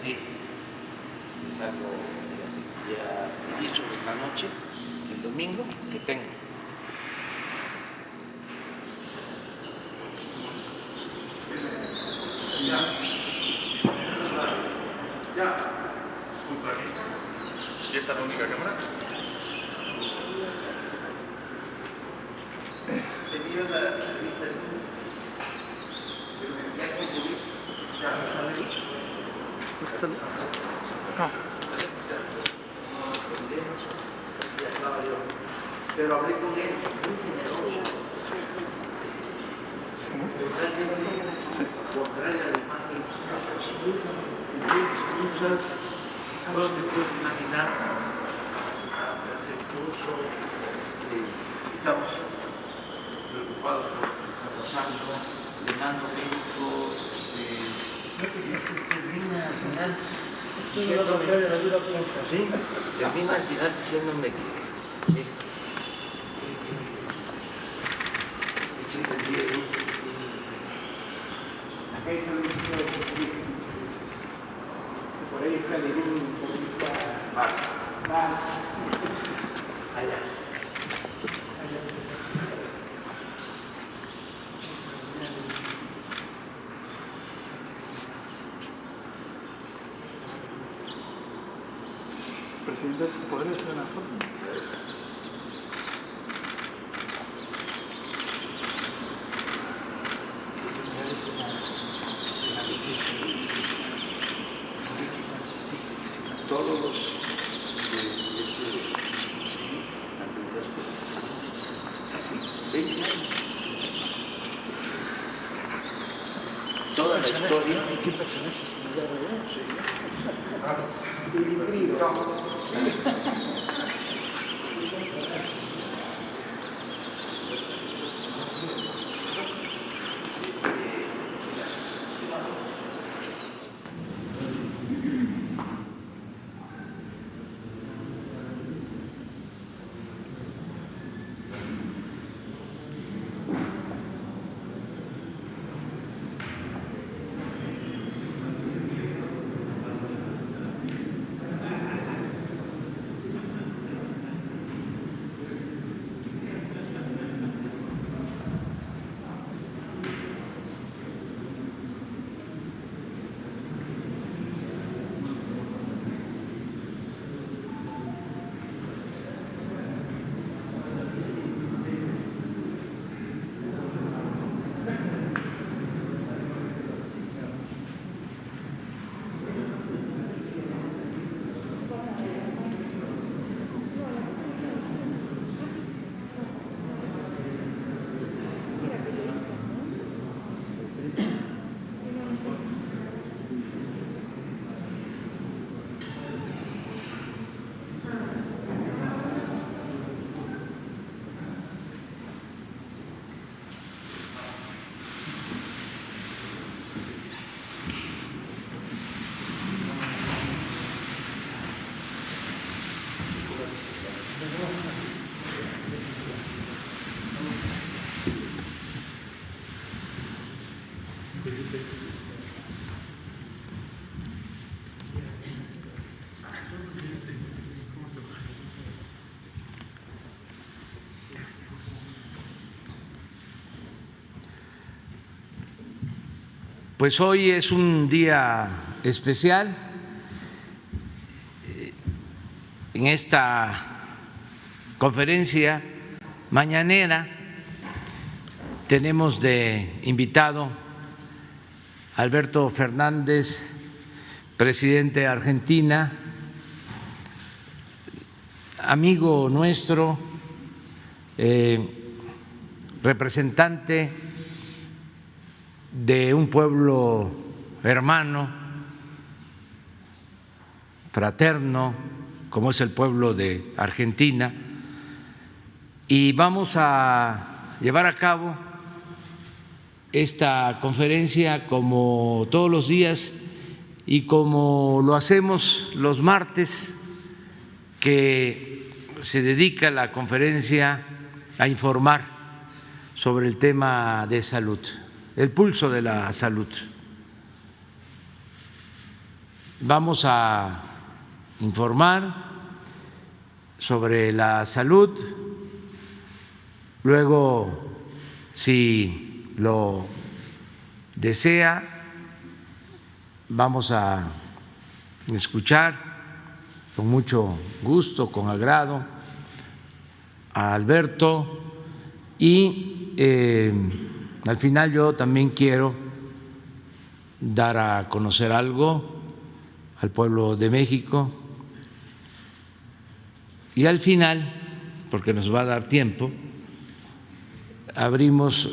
Sí, salgo ya hizo en la noche, el domingo que tengo. Ya. Junto aquí. ¿Y esta es la única cámara? Tenía la revista pero hablé con él, muy generoso. Contraria a la imagen no te puedes imaginar, respetuoso, estamos preocupados por lo que está pasando, llenando médicos, termina al final diciéndome, sí, termina al final diciéndome que estoy perdido. Acá está el ministro de Justicia, por ahí está ningún comunista Marx. Allá. Presidente, ¿podría hacer una foto? Todos los casi 20 años. Toda la historia. ¿Qué personajes se me da el libro. Sí. Pues hoy es un día especial. En esta conferencia mañanera tenemos de invitado a Alberto Fernández, presidente de Argentina, amigo nuestro, representante de un pueblo hermano, fraterno, como es el pueblo de Argentina, y vamos a llevar a cabo esta conferencia como todos los días y como lo hacemos los martes, que se dedica la conferencia a informar sobre el tema de salud, el pulso de la salud. vamos a informar sobre la salud, luego, si lo desea, vamos a escuchar con mucho gusto, con agrado, a Alberto, y al final yo también quiero dar a conocer algo al pueblo de México, y al final, porque nos va a dar tiempo, abrimos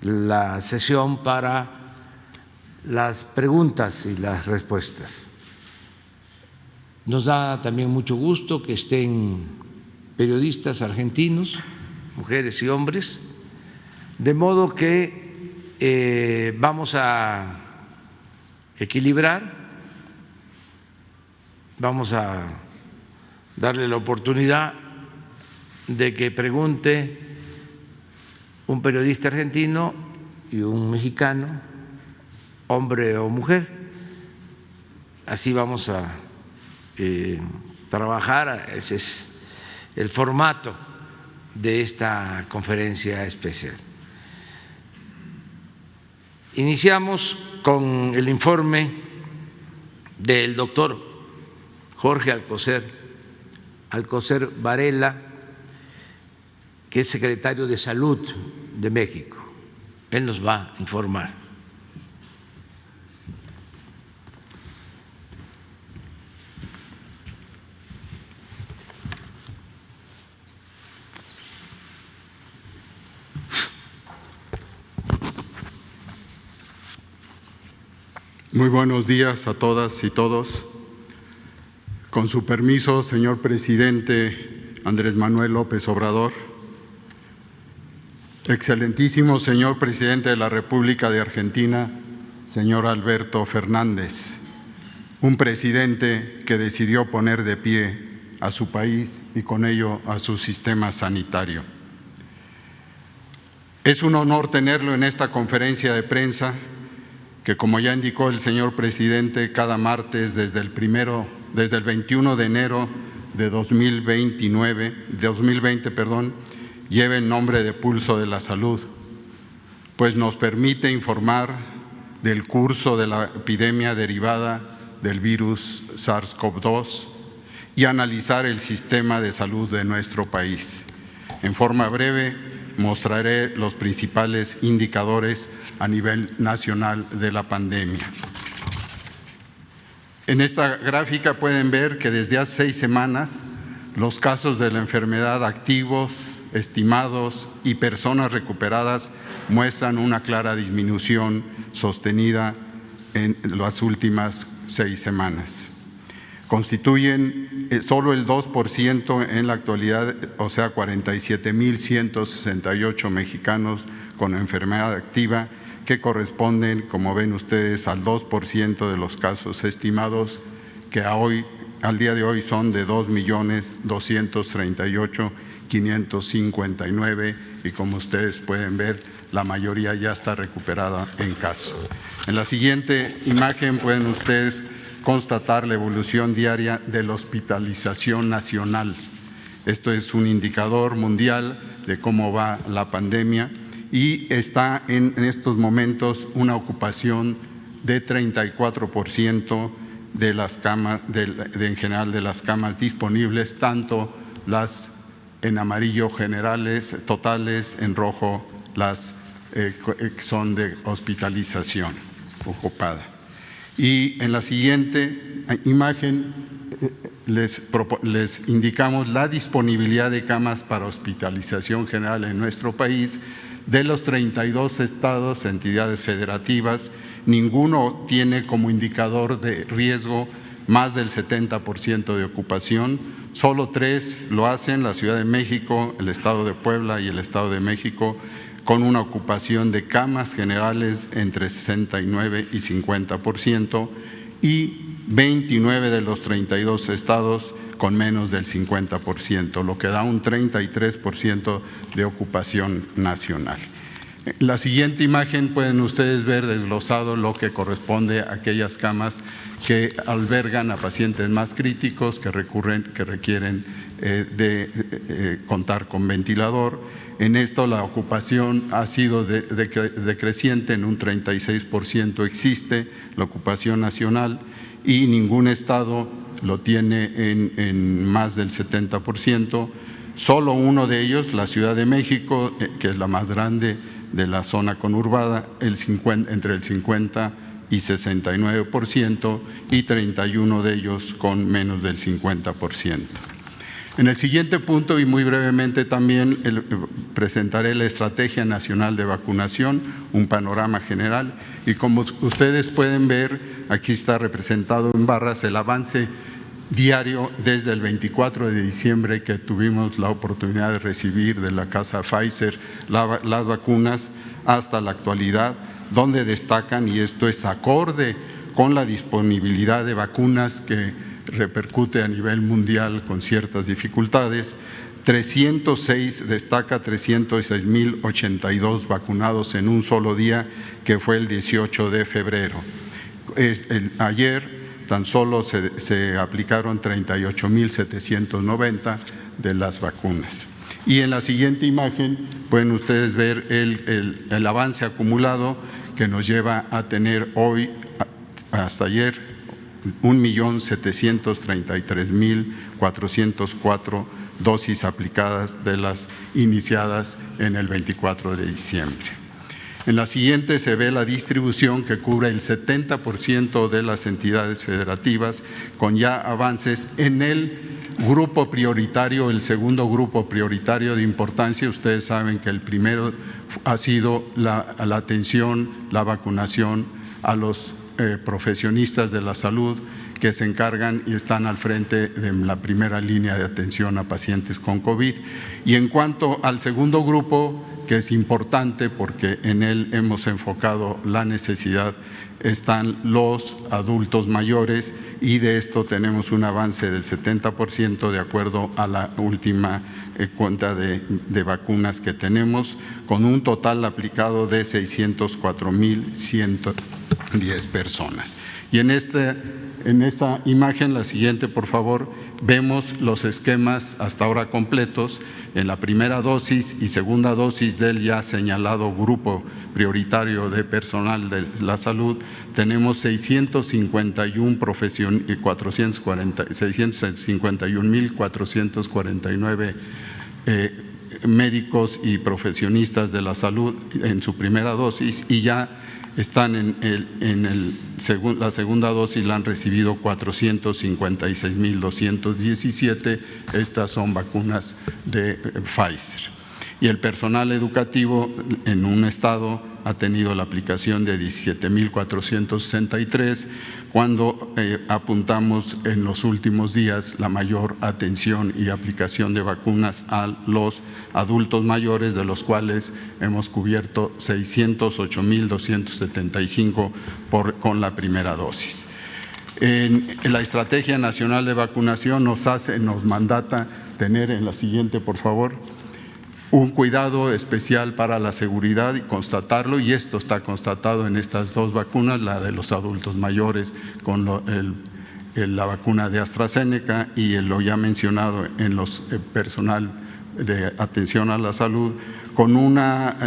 la sesión para las preguntas y las respuestas. Nos da también mucho gusto que estén periodistas argentinos, mujeres y hombres, de modo que vamos a equilibrar, vamos a darle la oportunidad de que pregunte un periodista argentino y un mexicano, hombre o mujer. Así vamos a trabajar, ese es el formato de esta conferencia especial. Iniciamos con el informe del doctor Jorge Alcocer Varela, que es secretario de Salud de México. Él nos va a informar. Muy buenos días a todas y todos. Con su permiso, señor presidente Andrés Manuel López Obrador, excelentísimo señor presidente de la República de Argentina, señor Alberto Fernández, un presidente que decidió poner de pie a su país y con ello a su sistema sanitario. Es un honor tenerlo en esta conferencia de prensa que, como ya indicó el señor presidente, cada martes desde el 21 de enero de 2020, lleva el nombre de Pulso de la Salud, pues nos permite informar del curso de la epidemia derivada del virus SARS-CoV-2 y analizar el sistema de salud de nuestro país. En forma breve, mostraré los principales indicadores a nivel nacional de la pandemia. En esta gráfica pueden ver que desde hace 6 semanas los casos de la enfermedad activos, estimados y personas recuperadas muestran una clara disminución sostenida en las últimas 6 semanas. Constituyen solo el 2% en la actualidad, o sea, 47.168 mexicanos con enfermedad activa, que corresponden, como ven ustedes, al 2% de los casos estimados, que al día de hoy son de 2.238.559, y como ustedes pueden ver, la mayoría ya está recuperada en caso. En la siguiente imagen pueden ustedes constatar la evolución diaria de la hospitalización nacional. Esto es un indicador mundial de cómo va la pandemia, y está en estos momentos una ocupación de 34% de las camas, en general de las camas disponibles, tanto las en amarillo generales, totales, en rojo las que son de hospitalización ocupada. Y en la siguiente imagen les indicamos la disponibilidad de camas para hospitalización general en nuestro país. De los 32 estados, entidades federativas, ninguno tiene como indicador de riesgo más del 70% de ocupación. Solo 3 lo hacen: la Ciudad de México, el Estado de Puebla y el Estado de México, con una ocupación de camas generales entre 69 y 50%, y 29 de los 32 estados con menos del 50%, lo que da un 33% de ocupación nacional. La siguiente imagen pueden ustedes ver desglosado lo que corresponde a aquellas camas que albergan a pacientes más críticos que requieren contar con ventilador. En esto la ocupación ha sido decreciente, en un 36% existe la ocupación nacional y ningún estado lo tiene en más del 70%. Solo uno de ellos, la Ciudad de México, que es la más grande de la zona conurbada, entre el 50 y 69%, y 31 de ellos con menos del 50%. En el siguiente punto, y muy brevemente también, presentaré la Estrategia Nacional de Vacunación, un panorama general, y como ustedes pueden ver, aquí está representado en barras el avance diario desde el 24 de diciembre que tuvimos la oportunidad de recibir de la casa Pfizer las vacunas hasta la actualidad, donde destacan, y esto es acorde con la disponibilidad de vacunas que repercute a nivel mundial con ciertas dificultades, 306.082 vacunados en un solo día, que fue el 18 de febrero. Ayer tan solo se aplicaron 38.790 de las vacunas. Y en la siguiente imagen pueden ustedes ver el avance acumulado que nos lleva a tener hoy, hasta ayer, 1.733.404 dosis aplicadas de las iniciadas en el 24 de diciembre. En la siguiente se ve la distribución que cubre el 70% de las entidades federativas, con ya avances en el grupo prioritario, el segundo grupo prioritario de importancia. Ustedes saben que el primero ha sido la atención, la vacunación a los profesionistas de la salud que se encargan y están al frente de la primera línea de atención a pacientes con COVID. Y en cuanto al segundo grupo, que es importante porque en él hemos enfocado la necesidad, están los adultos mayores, y de esto tenemos un avance del 70% de acuerdo a la última cuenta de vacunas que tenemos, con un total aplicado de 604.110 personas. Y en esta imagen, la siguiente por favor, vemos los esquemas hasta ahora completos. En la primera dosis y segunda dosis del ya señalado grupo prioritario de personal de la salud, tenemos 651.449 médicos y profesionistas de la salud en su primera dosis, y ya están la segunda dosis, la han recibido 456.217. Estas son vacunas de Pfizer. Y el personal educativo en un estado ha tenido la aplicación de 17.463, cuando apuntamos en los últimos días la mayor atención y aplicación de vacunas a los adultos mayores, de los cuales hemos cubierto 608.275 con la primera dosis. En la Estrategia Nacional de Vacunación nos mandata tener, en la siguiente por favor, un cuidado especial para la seguridad y constatarlo, y esto está constatado en estas dos vacunas, la de los adultos mayores con la vacuna de AstraZeneca y lo ya mencionado en los personal de atención a la salud, con una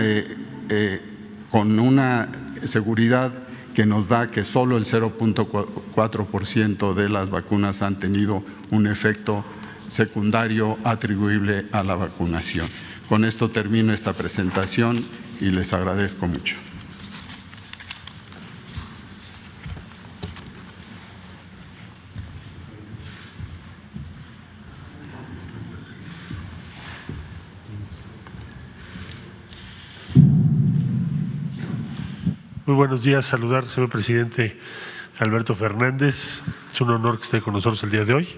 seguridad que nos da que solo el 0.4% de las vacunas han tenido un efecto secundario atribuible a la vacunación. Con esto termino esta presentación y les agradezco mucho. Muy buenos días, saludar, señor presidente Alberto Fernández. Es un honor que esté con nosotros el día de hoy.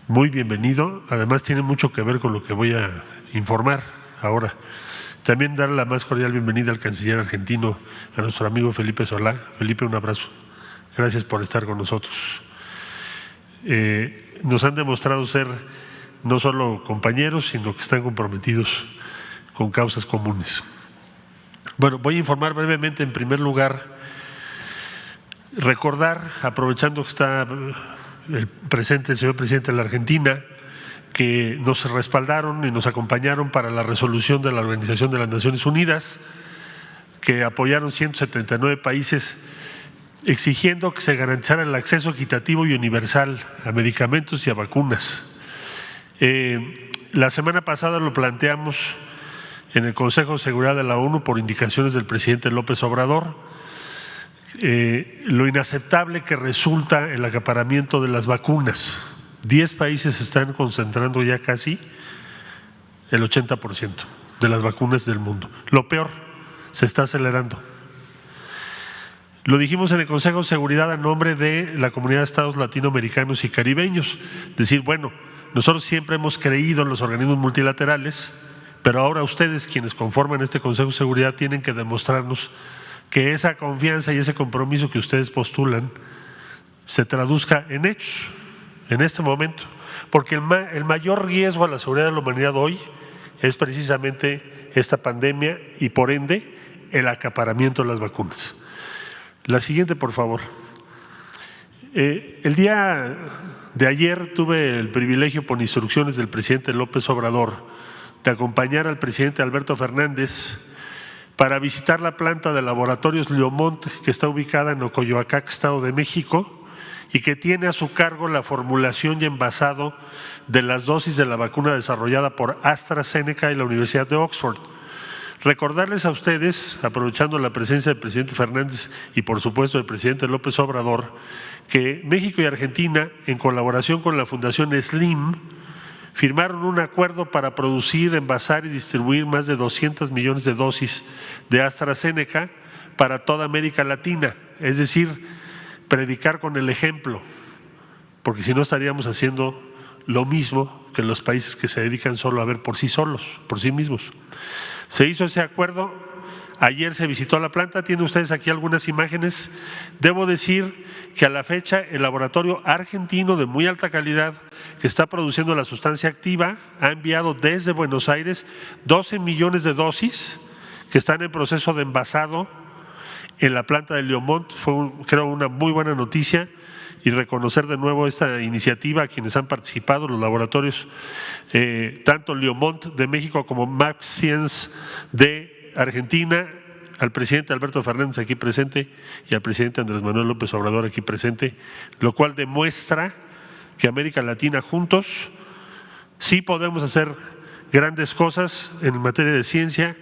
Muy bienvenido. Además, tiene mucho que ver con lo que voy a informar ahora. También dar la más cordial bienvenida al canciller argentino, a nuestro amigo Felipe Solá. Felipe, un abrazo. Gracias por estar con nosotros. Nos han demostrado ser no solo compañeros, sino que están comprometidos con causas comunes. Bueno, voy a informar brevemente, en primer lugar, recordar, aprovechando que está el señor presidente de la Argentina, que nos respaldaron y nos acompañaron para la resolución de la Organización de las Naciones Unidas, que apoyaron 179 países exigiendo que se garantizara el acceso equitativo y universal a medicamentos y a vacunas. La semana pasada lo planteamos en el Consejo de Seguridad de la ONU por indicaciones del presidente López Obrador, lo inaceptable que resulta el acaparamiento de las vacunas. 10 países están concentrando ya casi el 80% de las vacunas del mundo. Lo peor, se está acelerando. Lo dijimos en el Consejo de Seguridad a nombre de la Comunidad de Estados Latinoamericanos y Caribeños. Decir, bueno, nosotros siempre hemos creído en los organismos multilaterales, pero ahora ustedes, quienes conforman este Consejo de Seguridad, tienen que demostrarnos que esa confianza y ese compromiso que ustedes postulan se traduzca en hechos en este momento, porque el mayor riesgo a la seguridad de la humanidad hoy es precisamente esta pandemia y por ende el acaparamiento de las vacunas. La siguiente, por favor. El día de ayer tuve el privilegio, por instrucciones del presidente López Obrador, de acompañar al presidente Alberto Fernández para visitar la planta de laboratorios Leomont, que está ubicada en Ocoyoacac, Estado de México, y que tiene a su cargo la formulación y envasado de las dosis de la vacuna desarrollada por AstraZeneca y la Universidad de Oxford. Recordarles a ustedes, aprovechando la presencia del presidente Fernández y por supuesto del presidente López Obrador, que México y Argentina, en colaboración con la Fundación SLIM, firmaron un acuerdo para producir, envasar y distribuir más de 200 millones de dosis de AstraZeneca para toda América Latina, es decir, predicar con el ejemplo, porque si no estaríamos haciendo lo mismo que los países que se dedican solo a ver por sí solos, por sí mismos. Se hizo ese acuerdo, ayer se visitó la planta, tienen ustedes aquí algunas imágenes. Debo decir que a la fecha el laboratorio argentino de muy alta calidad que está produciendo la sustancia activa ha enviado desde Buenos Aires 12 millones de dosis que están en proceso de envasado en la planta de Leomont. Fue, creo, una muy buena noticia, y reconocer de nuevo esta iniciativa a quienes han participado, los laboratorios, tanto Leomont de México como Max Science de Argentina, al presidente Alberto Fernández aquí presente y al presidente Andrés Manuel López Obrador aquí presente, lo cual demuestra que América Latina juntos sí podemos hacer grandes cosas en materia de ciencia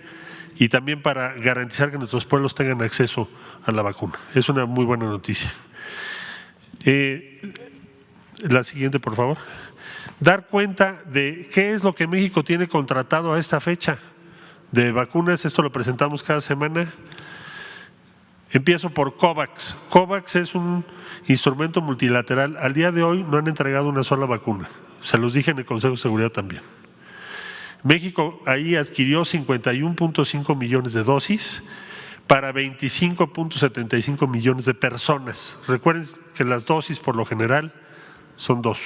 y también para garantizar que nuestros pueblos tengan acceso a la vacuna. Es una muy buena noticia. La siguiente, por favor. Dar cuenta de qué es lo que México tiene contratado a esta fecha de vacunas. Esto lo presentamos cada semana. Empiezo por COVAX. COVAX es un instrumento multilateral. Al día de hoy no han entregado una sola vacuna. Se los dije en el Consejo de Seguridad también. México ahí adquirió 51.5 millones de dosis para 25.75 millones de personas. Recuerden que las dosis por lo general son 2.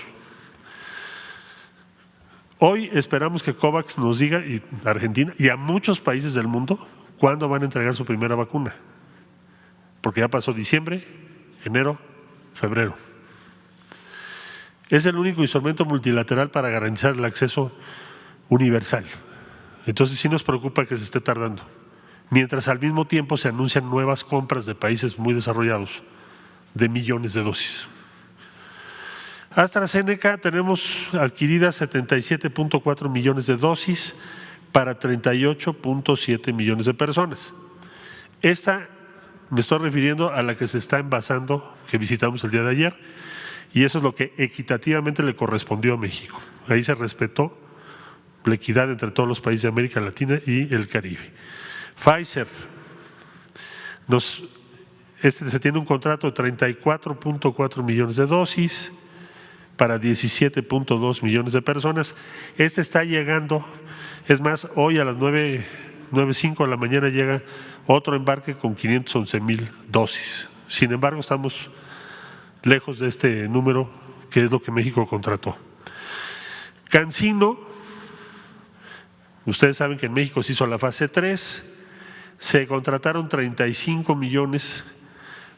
Hoy esperamos que COVAX nos diga, y Argentina y a muchos países del mundo, cuándo van a entregar su primera vacuna. Porque ya pasó diciembre, enero, febrero. Es el único instrumento multilateral para garantizar el acceso universal. Entonces sí nos preocupa que se esté tardando. Mientras al mismo tiempo se anuncian nuevas compras de países muy desarrollados de millones de dosis. AstraZeneca tenemos adquiridas 77.4 millones de dosis para 38.7 millones de personas. Esta me estoy refiriendo a la que se está envasando, que visitamos el día de ayer, y eso es lo que equitativamente le correspondió a México. Ahí se respetó la equidad entre todos los países de América Latina y el Caribe. Pfizer, se tiene un contrato de 34.4 millones de dosis para 17.2 millones de personas. Este está llegando, es más, hoy a las 9:05 de la mañana llega otro embarque con 511,000 dosis. Sin embargo, estamos lejos de este número, que es lo que México contrató. CanSino, ustedes saben que en México se hizo la fase 3, se contrataron 35 millones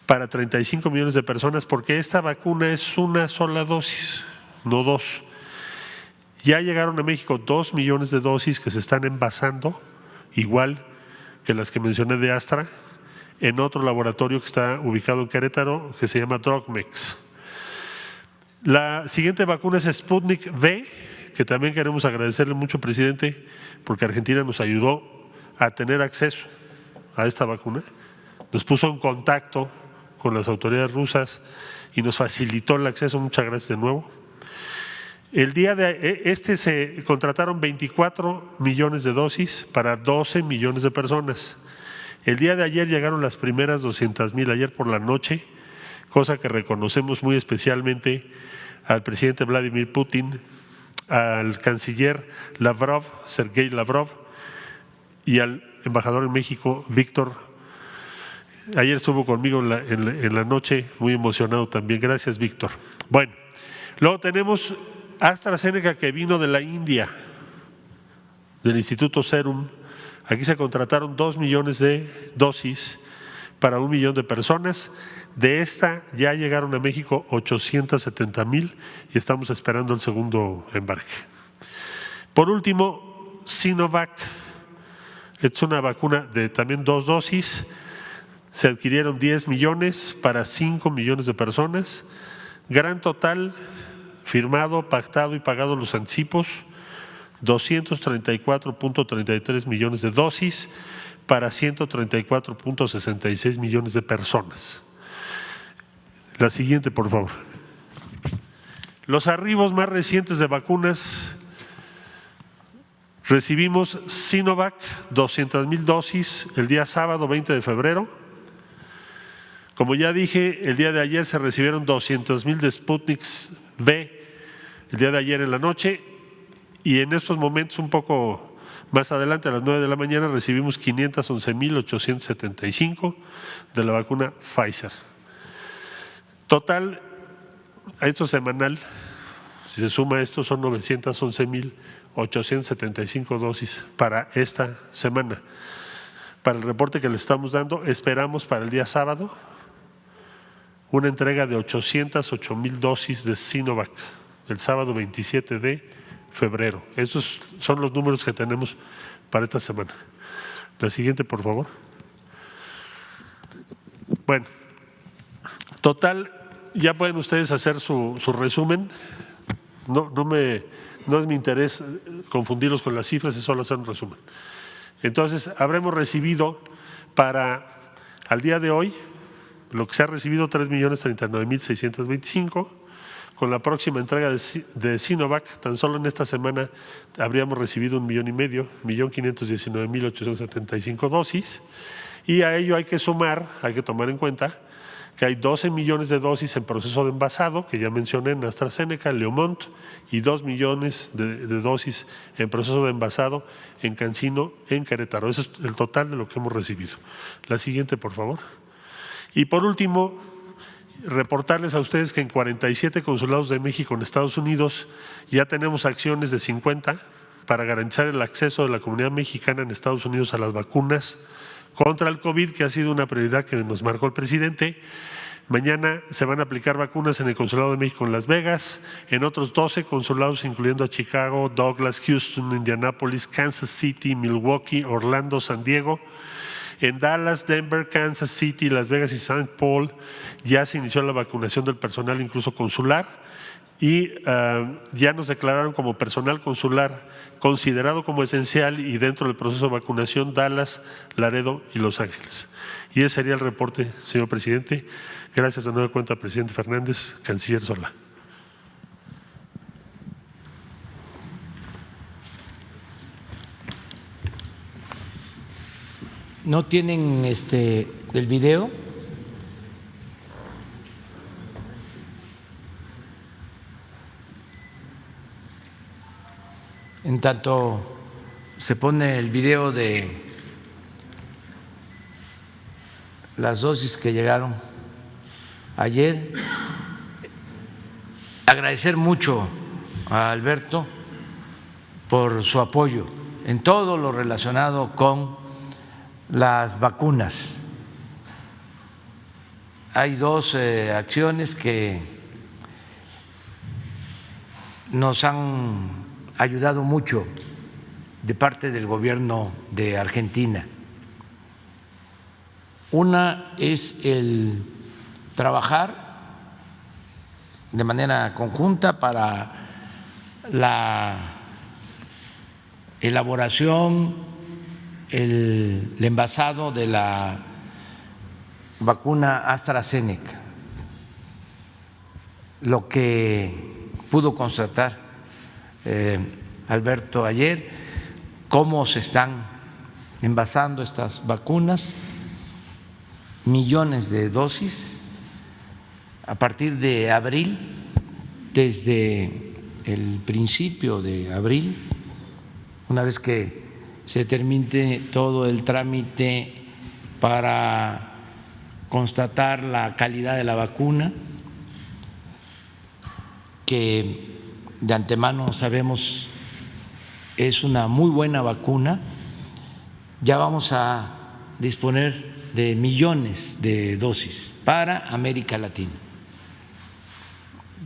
para 35 millones de personas, porque esta vacuna es una sola dosis, no dos. Ya llegaron a México 2 millones de dosis que se están envasando, igual que las que mencioné de Astra, en otro laboratorio que está ubicado en Querétaro, que se llama Drogmex. La siguiente vacuna es Sputnik V, que también queremos agradecerle mucho, presidente, porque Argentina nos ayudó a tener acceso a esta vacuna, nos puso en contacto con las autoridades rusas y nos facilitó el acceso. Muchas gracias de nuevo. El día de se contrataron 24 millones de dosis para 12 millones de personas. El día de ayer llegaron las primeras 200,000, ayer por la noche, cosa que reconocemos muy especialmente al presidente Vladimir Putin, al canciller Lavrov, Sergei Lavrov, y al embajador en México, Víctor. Ayer estuvo conmigo en la noche, muy emocionado también. Gracias, Víctor. Bueno, luego tenemos AstraZeneca, que vino de la India, del Instituto Serum. Aquí se contrataron 2 millones de dosis para 1 millón de personas. De esta ya llegaron a México 870,000 y estamos esperando el segundo embarque. Por último, Sinovac. Es una vacuna de también 2 dosis. Se adquirieron 10 millones para 5 millones de personas. Gran total firmado, pactado y pagado los anticipos, 234.33 millones de dosis para 134.66 millones de personas. La siguiente, por favor. Los arribos más recientes de vacunas. Recibimos Sinovac, 200,000 dosis el día sábado 20 de febrero. Como ya dije, el día de ayer se recibieron 200,000 de Sputnik V, el día de ayer en la noche, y en estos momentos, un poco más adelante, a las 9 de la mañana, recibimos 511,875 de la vacuna Pfizer. Total, a esto semanal, si se suma esto, son 911,875 dosis para esta semana. Para el reporte que le estamos dando, esperamos para el día sábado una entrega de 808,000 dosis de Sinovac, el sábado 27 de febrero. Esos son los números que tenemos para esta semana. La siguiente, por favor. Bueno, total, ya pueden ustedes hacer su resumen. No es mi interés confundirlos con las cifras, es solo hacer un resumen. Entonces, habremos recibido al día de hoy, lo que se ha recibido, 3.039.625. Con la próxima entrega de Sinovac, tan solo en esta semana habríamos recibido 1,500,000, 1,519,875 dosis. Y a ello hay que sumar, hay que tomar en cuenta que hay 12 millones de dosis en proceso de envasado, que ya mencioné en AstraZeneca, Leomont, y 2 millones de dosis en proceso de envasado en CanSino, en Querétaro. Eso es el total de lo que hemos recibido. La siguiente, por favor. Y por último, reportarles a ustedes que en 47 consulados de México en Estados Unidos ya tenemos acciones de 50 para garantizar el acceso de la comunidad mexicana en Estados Unidos a las vacunas contra el COVID, que ha sido una prioridad que nos marcó el presidente. Mañana se van a aplicar vacunas en el Consulado de México en Las Vegas, en otros 12 consulados, incluyendo a Chicago, Douglas, Houston, Indianápolis, Kansas City, Milwaukee, Orlando, San Diego. En Dallas, Denver, Kansas City, Las Vegas y St. Paul ya se inició la vacunación del personal, incluso consular, y ya nos declararon como personal consular considerado como esencial y dentro del proceso de vacunación Dallas, Laredo y Los Ángeles. Y ese sería el reporte, señor presidente. Gracias de nueva cuenta, presidente Fernández, canciller Solá. ¿No tienen el video? En tanto se pone el video de las dosis que llegaron ayer, agradecer mucho a Alberto por su apoyo en todo lo relacionado con las vacunas. Hay dos acciones que nos han ayudado mucho de parte del gobierno de Argentina. Una es el trabajar de manera conjunta para la elaboración, el envasado de la vacuna AstraZeneca. Lo que pudo constatar Alberto ayer, cómo se están envasando estas vacunas, millones de dosis a partir de abril, desde el principio de abril, una vez que se termine todo el trámite para constatar la calidad de la vacuna, que de antemano sabemos es una muy buena vacuna, ya vamos a disponer de millones de dosis para América Latina.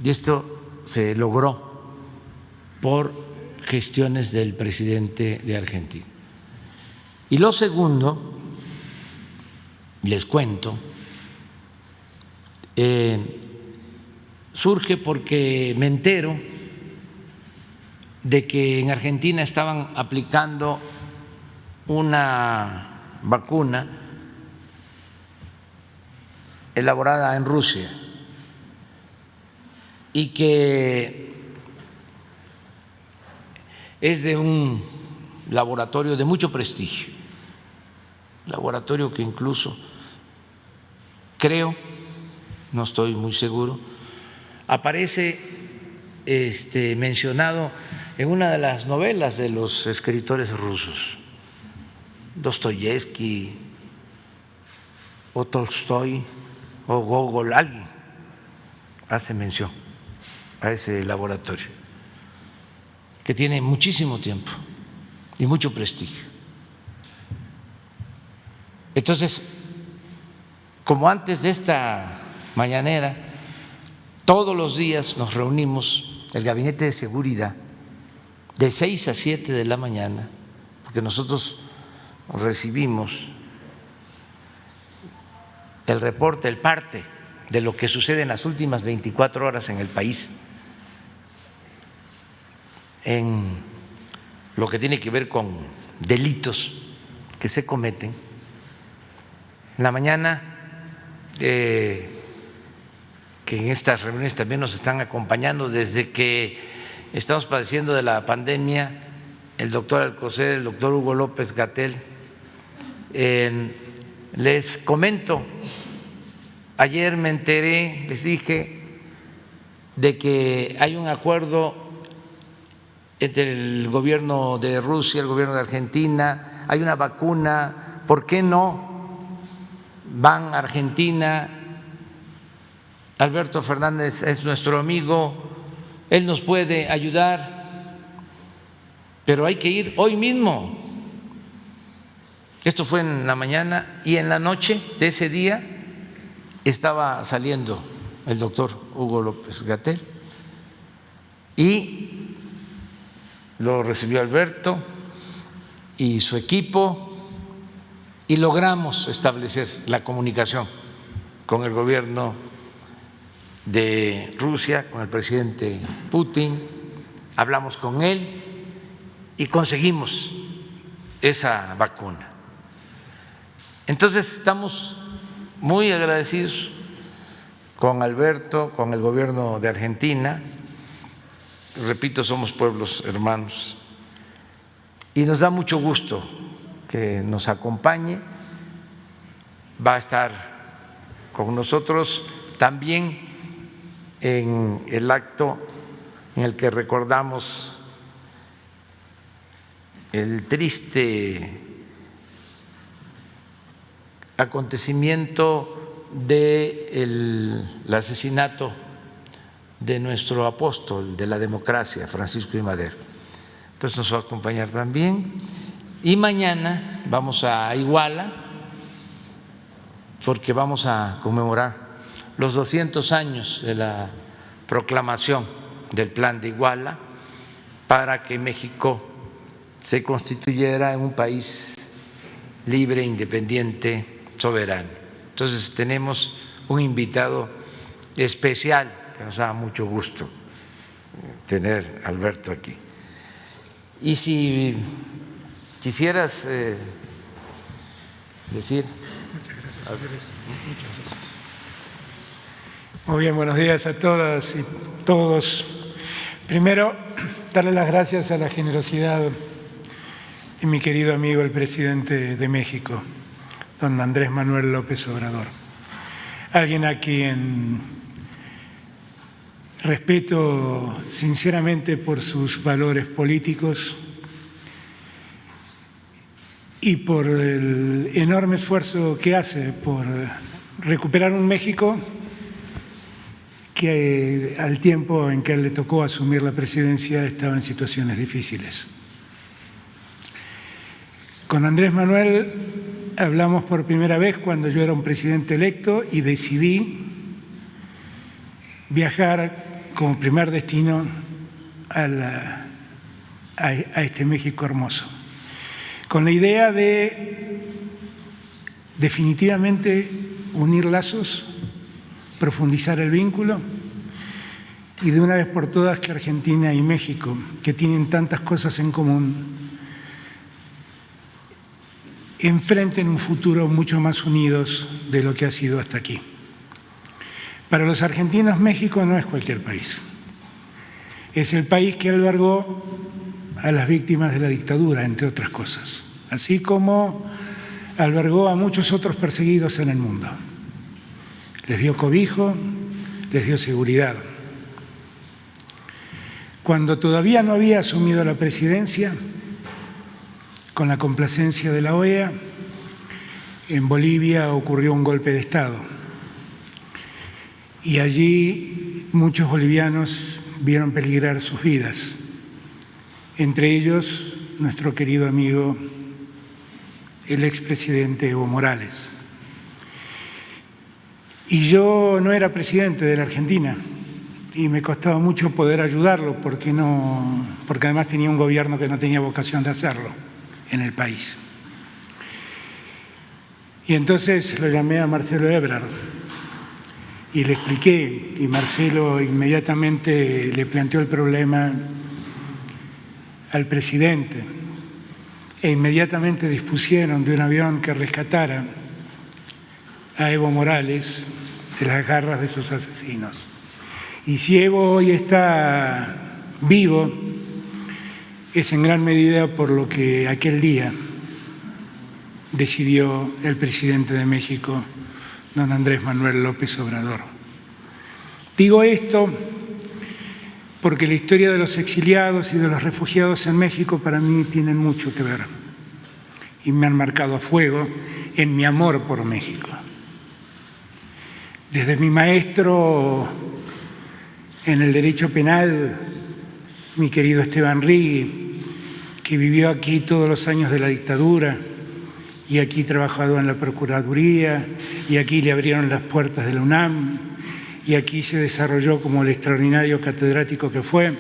Y esto se logró por gestiones del presidente de Argentina. Y lo segundo, les cuento, surge porque me entero de que en Argentina estaban aplicando una vacuna elaborada en Rusia y que es de un laboratorio de mucho prestigio, laboratorio que incluso creo, no estoy muy seguro, aparece mencionado en una de las novelas de los escritores rusos, Dostoyevsky o Tolstoy o Gogol, alguien hace mención a ese laboratorio que tiene muchísimo tiempo y mucho prestigio. Entonces, como antes de esta mañanera, todos los días nos reunimos el Gabinete de Seguridad de 6 a 7 de la mañana, porque nosotros recibimos el reporte, el parte de lo que sucede en las últimas 24 horas en el país, en lo que tiene que ver con delitos que se cometen. En la mañana, que en estas reuniones también nos están acompañando desde que estamos padeciendo de la pandemia, el doctor Alcocer, el doctor Hugo López-Gatell. Les comento, ayer me enteré, les dije, de que hay un acuerdo entre el gobierno de Rusia, el gobierno de Argentina, hay una vacuna, ¿por qué no van a Argentina? Alberto Fernández es nuestro amigo, él nos puede ayudar, pero hay que ir hoy mismo. Esto fue en la mañana y en la noche de ese día estaba saliendo el doctor Hugo López-Gatell y lo recibió Alberto y su equipo y logramos establecer la comunicación con el gobierno de Rusia, con el presidente Putin, hablamos con él y conseguimos esa vacuna. Entonces estamos muy agradecidos con Alberto, con el gobierno de Argentina. Repito, somos pueblos hermanos y nos da mucho gusto que nos acompañe. Va a estar con nosotros también en el acto en el que recordamos el triste acontecimiento del asesinato de nuestro apóstol de la democracia, Francisco I. Madero. Entonces nos va a acompañar también Y mañana vamos a Iguala porque vamos a conmemorar los 200 años de la proclamación del Plan de Iguala para que México se constituyera en un país libre, independiente, soberano. Entonces tenemos un invitado especial que nos da mucho gusto tener a Alberto aquí. Y si quisieras decir. Muchas gracias, Andrés. Muchas gracias. Muy bien, buenos días a todas y todos. Primero, darle las gracias a la generosidad de mi querido amigo el presidente de México, don Andrés Manuel López Obrador. Alguien a quien respeto sinceramente por sus valores políticos y por el enorme esfuerzo que hace por recuperar un México que al tiempo en que le tocó asumir la presidencia estaba en situaciones difíciles. Con Andrés Manuel hablamos por primera vez cuando yo era un presidente electo y decidí viajar como primer destino a este México hermoso, con la idea de definitivamente unir lazos, profundizar el vínculo y de una vez por todas que Argentina y México, que tienen tantas cosas en común, enfrenten un futuro mucho más unidos de lo que ha sido hasta aquí. Para los argentinos, México no es cualquier país. Es el país que albergó a las víctimas de la dictadura, entre otras cosas, así como albergó a muchos otros perseguidos en el mundo. Les dio cobijo, les dio seguridad. Cuando todavía no había asumido la presidencia, con la complacencia de la OEA, en Bolivia ocurrió un golpe de Estado. Y allí muchos bolivianos vieron peligrar sus vidas, entre ellos nuestro querido amigo, el expresidente Evo Morales. Y yo no era presidente de la Argentina y me costaba mucho poder ayudarlo porque además tenía un gobierno que no tenía vocación de hacerlo en el país. Y entonces lo llamé a Marcelo Ebrard y le expliqué, y Marcelo inmediatamente le planteó el problema al presidente e inmediatamente dispusieron de un avión que rescatara a Evo Morales de las garras de sus asesinos. Y si Evo hoy está vivo, es en gran medida por lo que aquel día decidió el presidente de México, don Andrés Manuel López Obrador. Digo esto porque la historia de los exiliados y de los refugiados en México para mí tienen mucho que ver y me han marcado a fuego en mi amor por México. Desde mi maestro en el derecho penal, mi querido Esteban Rigui, que vivió aquí todos los años de la dictadura y aquí trabajado en la Procuraduría y aquí le abrieron las puertas de la UNAM y aquí se desarrolló como el extraordinario catedrático que fue,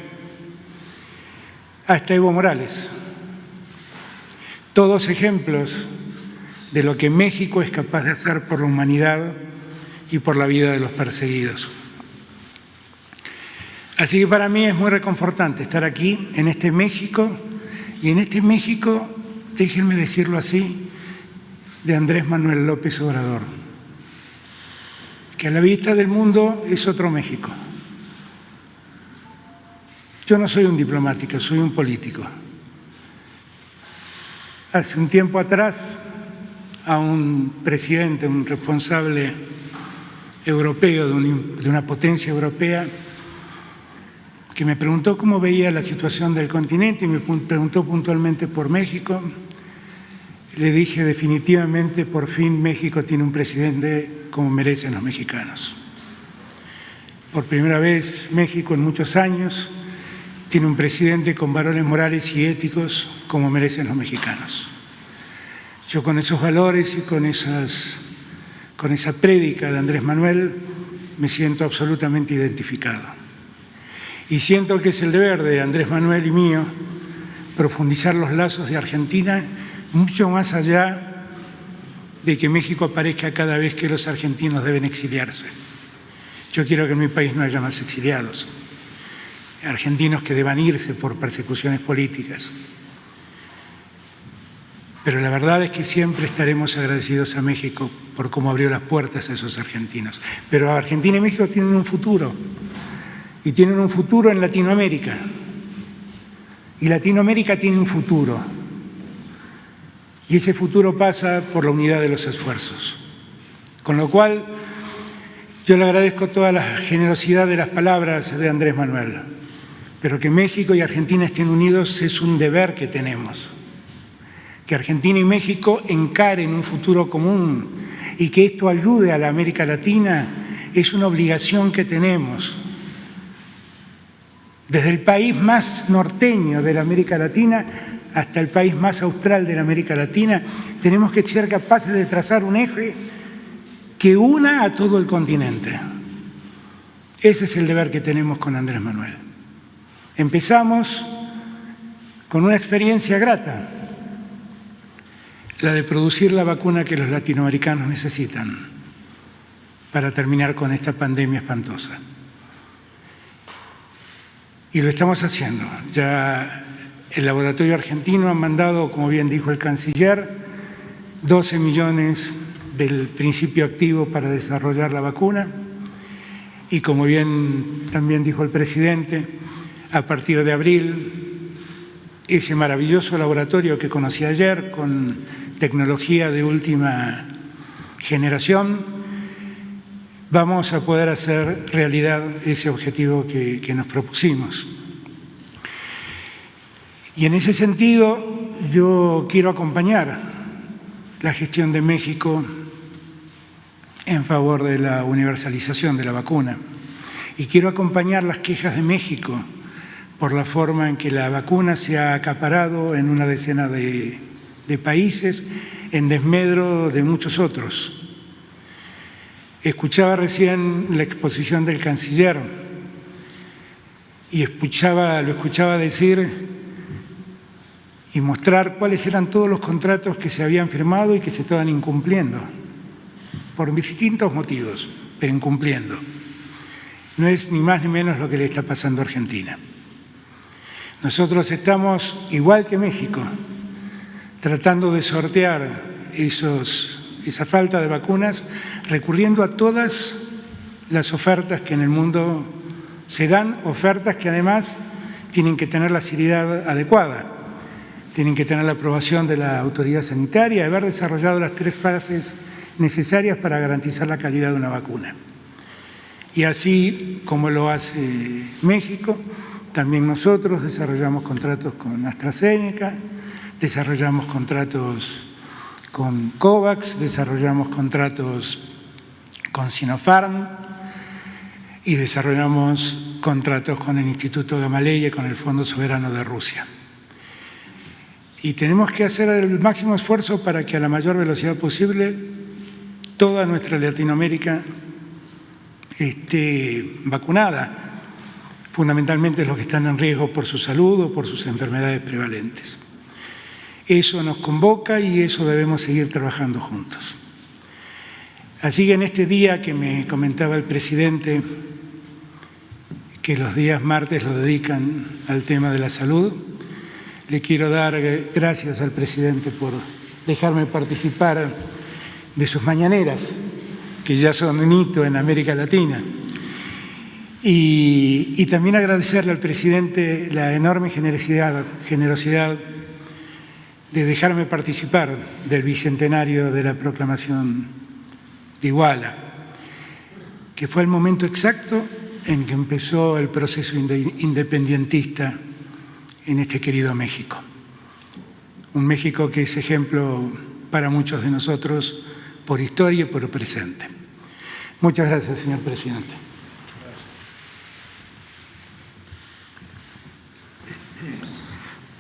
hasta Evo Morales. Todos ejemplos de lo que México es capaz de hacer por la humanidad y por la vida de los perseguidos. Así que para mí es muy reconfortante estar aquí, en este México, y en este México, déjenme decirlo así, de Andrés Manuel López Obrador, que a la vista del mundo es otro México. Yo no soy un diplomático, soy un político. Hace un tiempo atrás, a un presidente, un responsable europeo de una potencia europea, que me preguntó cómo veía la situación del continente y me preguntó puntualmente por México. Le dije definitivamente, por fin México tiene un presidente como merecen los mexicanos. Por primera vez México en muchos años tiene un presidente con valores morales y éticos como merecen los mexicanos. Yo con esos valores y con esa prédica de Andrés Manuel me siento absolutamente identificado. Y siento que es el deber de Andrés Manuel y mío profundizar los lazos de Argentina mucho más allá de que México aparezca cada vez que los argentinos deben exiliarse. Yo quiero que en mi país no haya más exiliados, argentinos que deban irse por persecuciones políticas. Pero la verdad es que siempre estaremos agradecidos a México por cómo abrió las puertas a esos argentinos. Pero Argentina y México tienen un futuro, y tienen un futuro en Latinoamérica. Y Latinoamérica tiene un futuro. Y ese futuro pasa por la unidad de los esfuerzos. Con lo cual, yo le agradezco toda la generosidad de las palabras de Andrés Manuel. Pero que México y Argentina estén unidos es un deber que tenemos. Que Argentina y México encaren un futuro común y que esto ayude a la América Latina es una obligación que tenemos. Desde el país más norteño de la América Latina hasta el país más austral de la América Latina, tenemos que ser capaces de trazar un eje que una a todo el continente. Ese es el deber que tenemos con Andrés Manuel. Empezamos con una experiencia grata, la de producir la vacuna que los latinoamericanos necesitan para terminar con esta pandemia espantosa. Y lo estamos haciendo. Ya el laboratorio argentino ha mandado, como bien dijo el canciller, 12 millones del principio activo para desarrollar la vacuna. Y como bien también dijo el presidente, a partir de abril, ese maravilloso laboratorio que conocí ayer con tecnología de última generación, vamos a poder hacer realidad ese objetivo que nos propusimos. Y en ese sentido, yo quiero acompañar la gestión de México en favor de la universalización de la vacuna. Y quiero acompañar las quejas de México por la forma en que la vacuna se ha acaparado en una decena de países, en desmedro de muchos otros. Escuchaba recién la exposición del canciller y lo escuchaba decir y mostrar cuáles eran todos los contratos que se habían firmado y que se estaban incumpliendo, por distintos motivos, pero incumpliendo. No es ni más ni menos lo que le está pasando a Argentina. Nosotros estamos, igual que México, tratando de sortear esa falta de vacunas, recurriendo a todas las ofertas que en el mundo se dan, ofertas que además tienen que tener la seriedad adecuada, tienen que tener la aprobación de la autoridad sanitaria, haber desarrollado las 3 fases necesarias para garantizar la calidad de una vacuna. Y así como lo hace México, también nosotros desarrollamos contratos con AstraZeneca, desarrollamos contratos con COVAX, desarrollamos contratos con Sinopharm y desarrollamos contratos con el Instituto Gamaleya y con el Fondo Soberano de Rusia. Y tenemos que hacer el máximo esfuerzo para que a la mayor velocidad posible toda nuestra Latinoamérica esté vacunada, fundamentalmente los que están en riesgo por su salud o por sus enfermedades prevalentes. Eso nos convoca y eso debemos seguir trabajando juntos. Así que en este día que me comentaba el presidente, que los días martes lo dedican al tema de la salud, le quiero dar gracias al presidente por dejarme participar de sus mañaneras, que ya son un hito en América Latina. Y también agradecerle al presidente la enorme generosidad de dejarme participar del bicentenario de la proclamación de Iguala, que fue el momento exacto en que empezó el proceso independentista en este querido México. Un México que es ejemplo para muchos de nosotros por historia y por presente. Muchas gracias, señor presidente.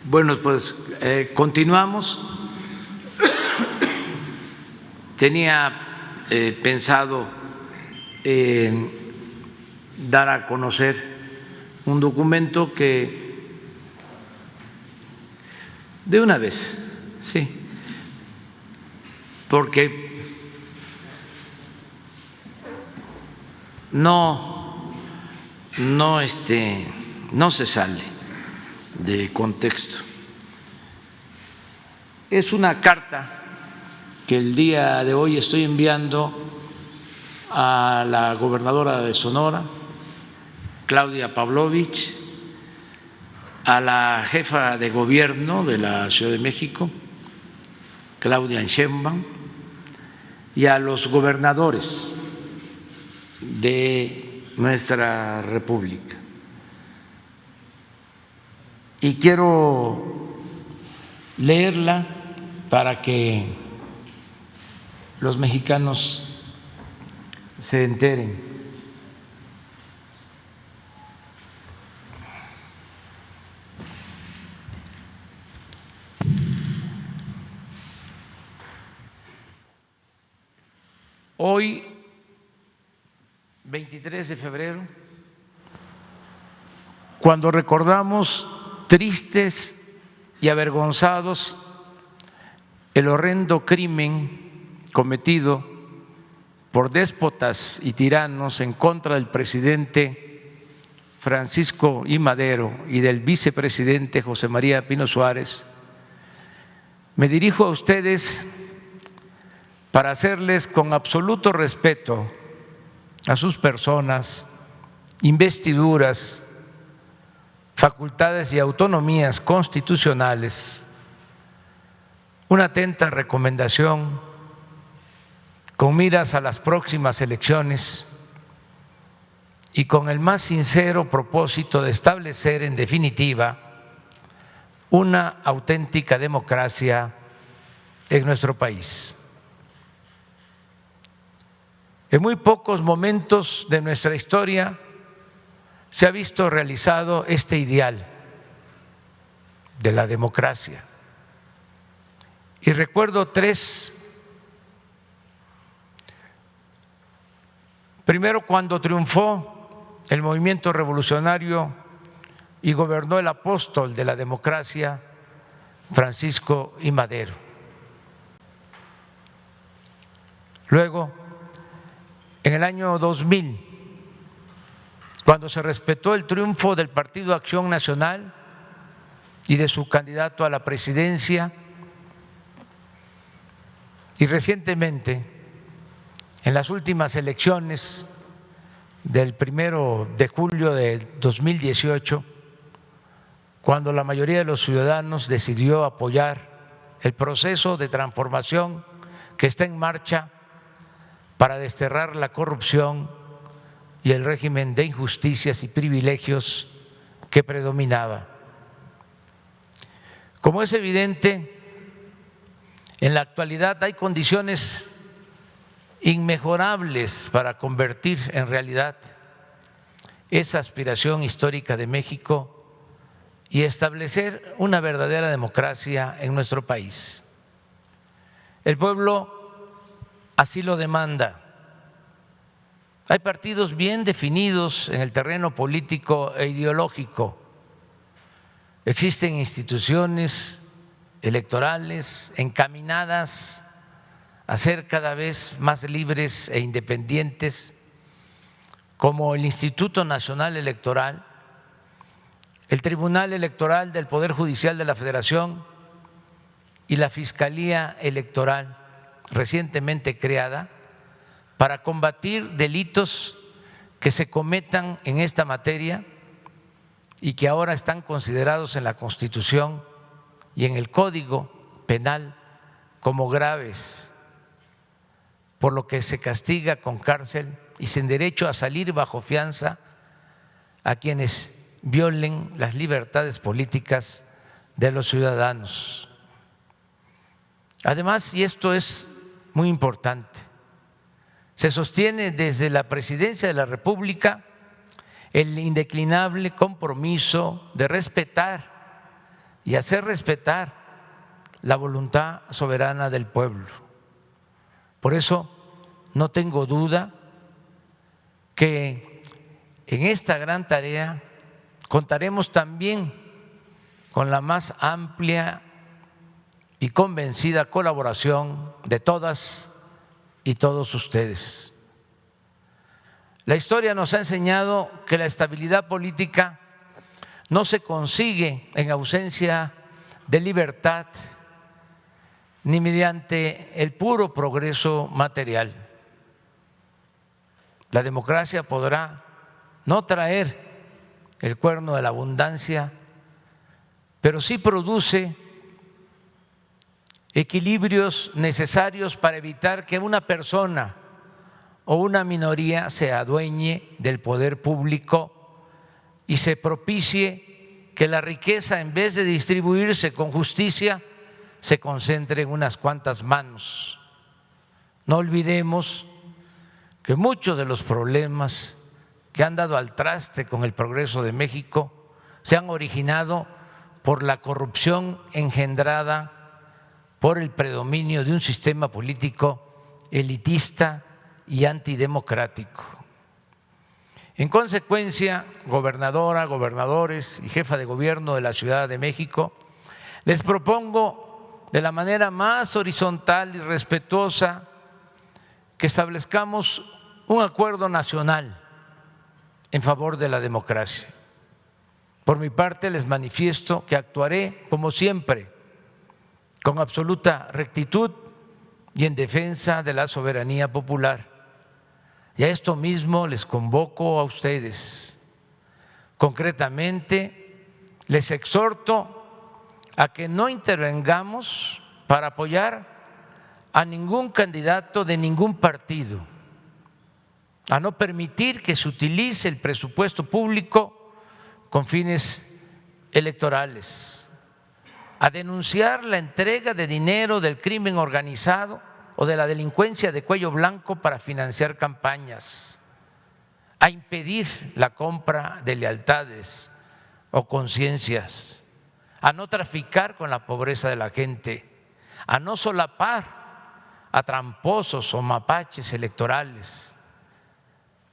Bueno, pues continuamos. Tenía pensado dar a conocer un documento que de una vez, sí, porque no se sale de contexto. Es una carta que el día de hoy estoy enviando a la gobernadora de Sonora, Claudia Pavlovich, a la jefa de gobierno de la Ciudad de México, Claudia Sheinbaum, y a los gobernadores de nuestra República. Y quiero leerla para que los mexicanos se enteren. Hoy, 23 de febrero, cuando recordamos tristes y avergonzados el horrendo crimen cometido por déspotas y tiranos en contra del presidente Francisco I. Madero y del vicepresidente José María Pino Suárez, me dirijo a ustedes para hacerles con absoluto respeto a sus personas, investiduras, facultades y autonomías constitucionales una atenta recomendación con miras a las próximas elecciones y con el más sincero propósito de establecer en definitiva una auténtica democracia en nuestro país. En muy pocos momentos de nuestra historia se ha visto realizado este ideal de la democracia. Y recuerdo tres. Primero, cuando triunfó el movimiento revolucionario y gobernó el apóstol de la democracia, Francisco I. Madero. Luego, en el año 2000, cuando se respetó el triunfo del Partido Acción Nacional y de su candidato a la presidencia, y recientemente, en las últimas elecciones del 1 de julio de 2018, cuando la mayoría de los ciudadanos decidió apoyar el proceso de transformación que está en marcha para desterrar la corrupción y el régimen de injusticias y privilegios que predominaba. Como es evidente, en la actualidad hay condiciones inmejorables para convertir en realidad esa aspiración histórica de México y establecer una verdadera democracia en nuestro país. El pueblo así lo demanda. Hay partidos bien definidos en el terreno político e ideológico. Existen instituciones electorales encaminadas a ser cada vez más libres e independientes, como el Instituto Nacional Electoral, el Tribunal Electoral del Poder Judicial de la Federación y la Fiscalía Electoral recientemente creada para combatir delitos que se cometan en esta materia y que ahora están considerados en la Constitución y en el Código Penal como graves, por lo que se castiga con cárcel y sin derecho a salir bajo fianza a quienes violen las libertades políticas de los ciudadanos. Además, y esto es muy importante, se sostiene desde la Presidencia de la República el indeclinable compromiso de respetar y hacer respetar la voluntad soberana del pueblo. Por eso no tengo duda que en esta gran tarea contaremos también con la más amplia y convencida colaboración de todas y todos ustedes. La historia nos ha enseñado que la estabilidad política no se consigue en ausencia de libertad ni mediante el puro progreso material. La democracia podrá no traer el cuerno de la abundancia, pero sí produce equilibrios necesarios para evitar que una persona o una minoría se adueñe del poder público y se propicie que la riqueza, en vez de distribuirse con justicia, se concentre en unas cuantas manos. No olvidemos que muchos de los problemas que han dado al traste con el progreso de México se han originado por la corrupción engendrada por el predominio de un sistema político elitista y antidemocrático. En consecuencia, gobernadora, gobernadores y jefa de gobierno de la Ciudad de México, les propongo de la manera más horizontal y respetuosa que establezcamos un acuerdo nacional en favor de la democracia. Por mi parte, les manifiesto que actuaré, como siempre, con absoluta rectitud y en defensa de la soberanía popular. Y a esto mismo les convoco a ustedes. Concretamente, les exhorto a que no intervengamos para apoyar a ningún candidato de ningún partido, a no permitir que se utilice el presupuesto público con fines electorales, a denunciar la entrega de dinero del crimen organizado o de la delincuencia de cuello blanco para financiar campañas, a impedir la compra de lealtades o conciencias, a no traficar con la pobreza de la gente, a no solapar a tramposos o mapaches electorales,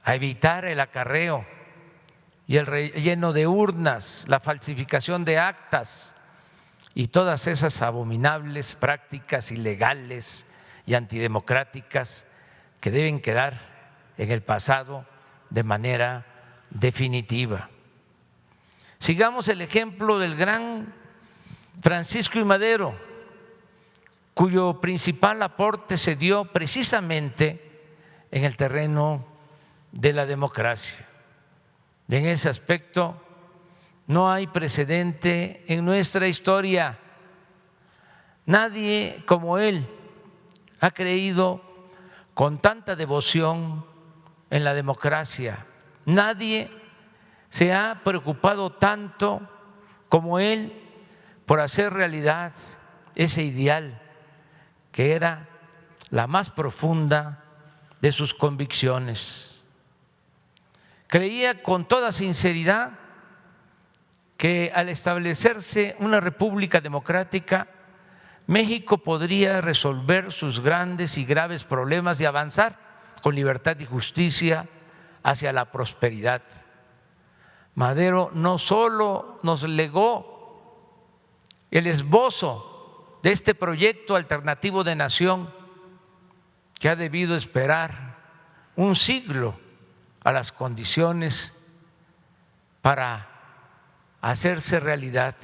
a evitar el acarreo y el relleno de urnas, la falsificación de actas y todas esas abominables prácticas ilegales y antidemocráticas que deben quedar en el pasado de manera definitiva. Sigamos el ejemplo del gran Francisco I. Madero, cuyo principal aporte se dio precisamente en el terreno de la democracia. En ese aspecto no hay precedente en nuestra historia. Nadie como él ha creído con tanta devoción en la democracia. Nadie se ha preocupado tanto como él por hacer realidad ese ideal que era la más profunda de sus convicciones. Creía con toda sinceridad que al establecerse una república democrática, México podría resolver sus grandes y graves problemas y avanzar con libertad y justicia hacia la prosperidad. Madero no solo nos legó el esbozo de este proyecto alternativo de nación que ha debido esperar un siglo a las condiciones para hacerse realidad,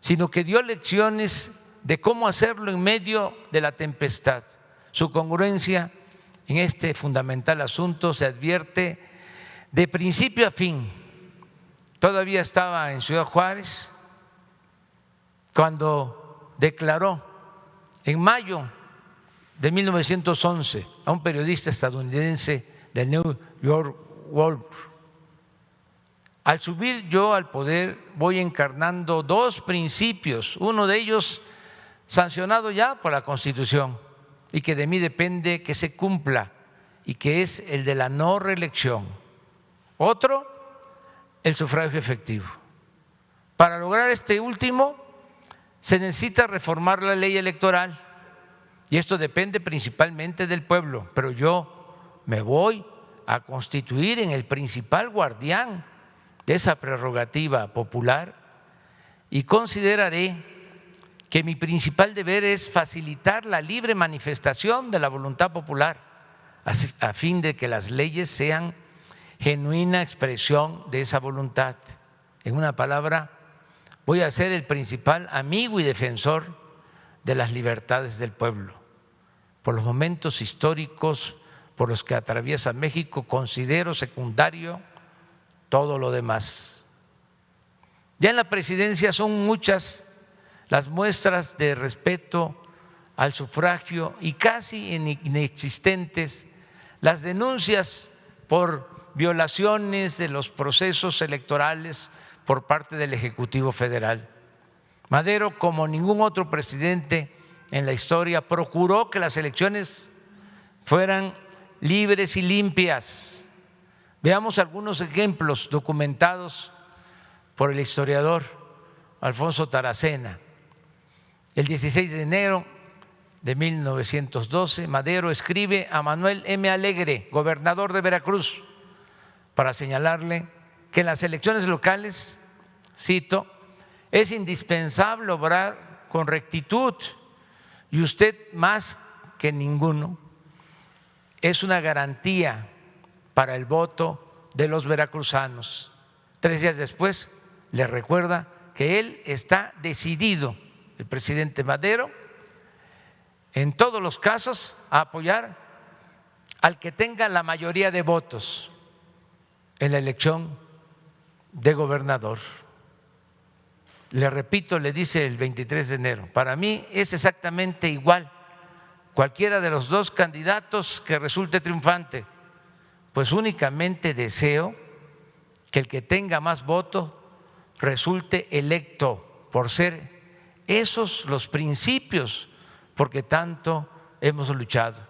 sino que dio lecciones de cómo hacerlo en medio de la tempestad. Su congruencia en este fundamental asunto se advierte de principio a fin. Todavía estaba en Ciudad Juárez cuando declaró en mayo de 1911 a un periodista estadounidense del New York World: al subir yo al poder voy encarnando dos principios, uno de ellos sancionado ya por la Constitución y que de mí depende que se cumpla, y que es el de la no reelección. Otro, el sufragio efectivo. Para lograr este último, se necesita reformar la ley electoral y esto depende principalmente del pueblo, pero yo me voy a constituir en el principal guardián de esa prerrogativa popular y consideraré que mi principal deber es facilitar la libre manifestación de la voluntad popular a fin de que las leyes sean genuina expresión de esa voluntad. En una palabra, voy a ser el principal amigo y defensor de las libertades del pueblo. Por los momentos históricos por los que atraviesa México, considero secundario todo lo demás. Ya en la presidencia son muchas las muestras de respeto al sufragio y casi inexistentes las denuncias por violaciones de los procesos electorales por parte del Ejecutivo Federal. Madero, como ningún otro presidente en la historia, procuró que las elecciones fueran libres y limpias. Veamos algunos ejemplos documentados por el historiador Alfonso Taracena. El 16 de enero de 1912, Madero escribe a Manuel M. Alegre, gobernador de Veracruz, para señalarle que en las elecciones locales, cito, es indispensable obrar con rectitud y usted más que ninguno es una garantía para el voto de los veracruzanos. 3 días después le recuerda que él está decidido, el presidente Madero, en todos los casos a apoyar al que tenga la mayoría de votos en la elección de gobernador. Le repito, le dice el 23 de enero, para mí es exactamente igual cualquiera de los dos candidatos que resulte triunfante, pues únicamente deseo que el que tenga más votos resulte electo, por ser esos los principios porque tanto hemos luchado.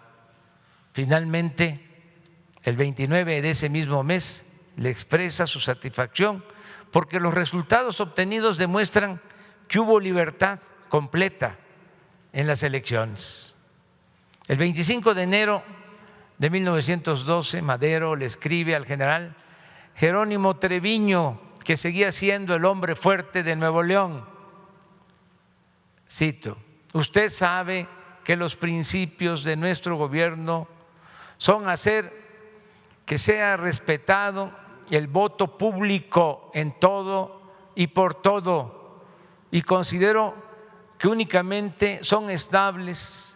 Finalmente, el 29 de ese mismo mes, le expresa su satisfacción porque los resultados obtenidos demuestran que hubo libertad completa en las elecciones. El 25 de enero de 1912, Madero le escribe al general Jerónimo Treviño, que seguía siendo el hombre fuerte de Nuevo León. Cito, usted sabe que los principios de nuestro gobierno son hacer que sea respetado el voto público en todo y por todo, y considero que únicamente son estables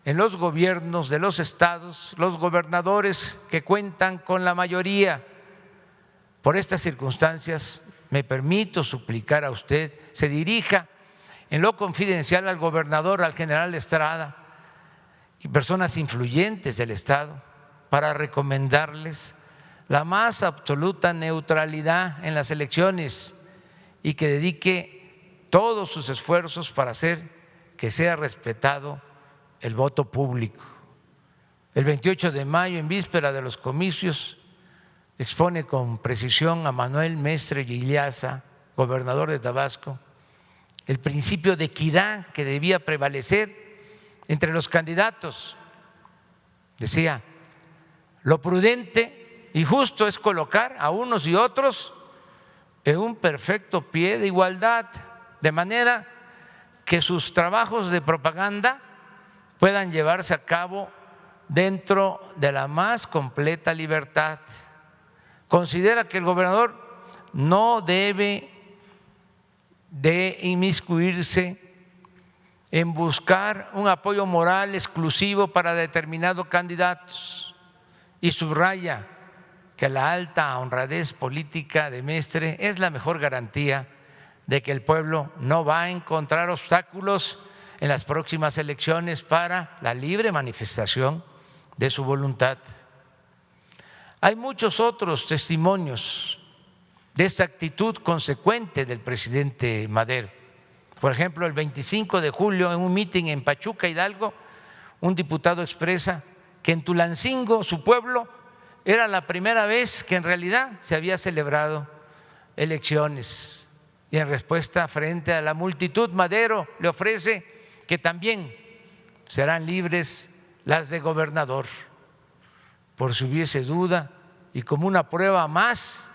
en los gobiernos de los estados los gobernadores que cuentan con la mayoría. Por estas circunstancias me permito suplicar a usted se dirija en lo confidencial al gobernador, al general Estrada y personas influyentes del estado para recomendarles la más absoluta neutralidad en las elecciones y que dedique todos sus esfuerzos para hacer que sea respetado el voto público. El 28 de mayo, en víspera de los comicios, expone con precisión a Manuel Mestre Illaza, gobernador de Tabasco, el principio de equidad que debía prevalecer entre los candidatos. Decía, lo prudente y justo es colocar a unos y otros en un perfecto pie de igualdad, de manera que sus trabajos de propaganda puedan llevarse a cabo dentro de la más completa libertad. Considera que el gobernador no debe de inmiscuirse en buscar un apoyo moral exclusivo para determinados candidatos y subraya que la alta honradez política de Mestre es la mejor garantía de que el pueblo no va a encontrar obstáculos en las próximas elecciones para la libre manifestación de su voluntad. Hay muchos otros testimonios de esta actitud consecuente del presidente Madero. Por ejemplo, el 25 de julio, en un mitin en Pachuca, Hidalgo, un diputado expresa que en Tulancingo, su pueblo, era la primera vez que en realidad se había celebrado elecciones. Y en respuesta frente a la multitud, Madero le ofrece que también serán libres las de gobernador, por si hubiese duda y como una prueba más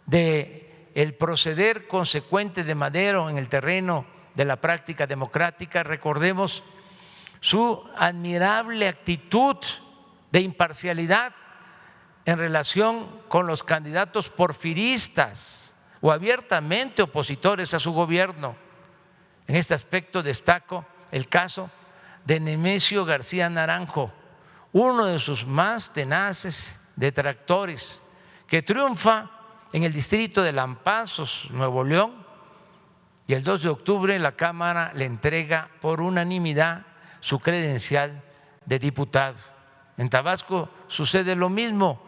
de el proceder consecuente de Madero en el terreno de la práctica democrática. Recordemos su admirable actitud de imparcialidad en relación con los candidatos porfiristas o abiertamente opositores a su gobierno. En este aspecto destaco el caso de Nemesio García Naranjo, uno de sus más tenaces detractores, que triunfa en el distrito de Lampazos, Nuevo León, y el 2 de octubre la Cámara le entrega por unanimidad su credencial de diputado. En Tabasco sucede lo mismo.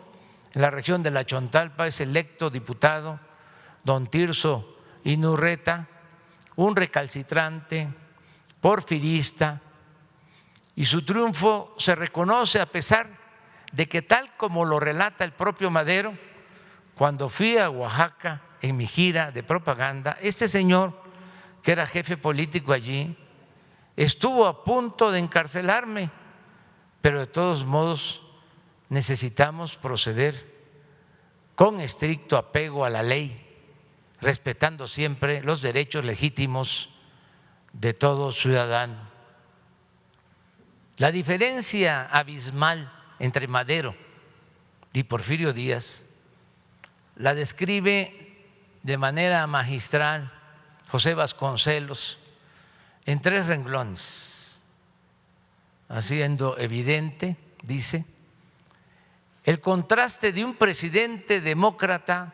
En la región de la Chontalpa es electo diputado don Tirso Inurreta, un recalcitrante, porfirista, y su triunfo se reconoce a pesar de que, tal como lo relata el propio Madero, cuando fui a Oaxaca en mi gira de propaganda, este señor, que era jefe político allí, estuvo a punto de encarcelarme, pero de todos modos necesitamos proceder con estricto apego a la ley, respetando siempre los derechos legítimos de todo ciudadano. La diferencia abismal entre Madero y Porfirio Díaz la describe de manera magistral José Vasconcelos en 3 renglones, haciendo evidente, dice, el contraste de un presidente demócrata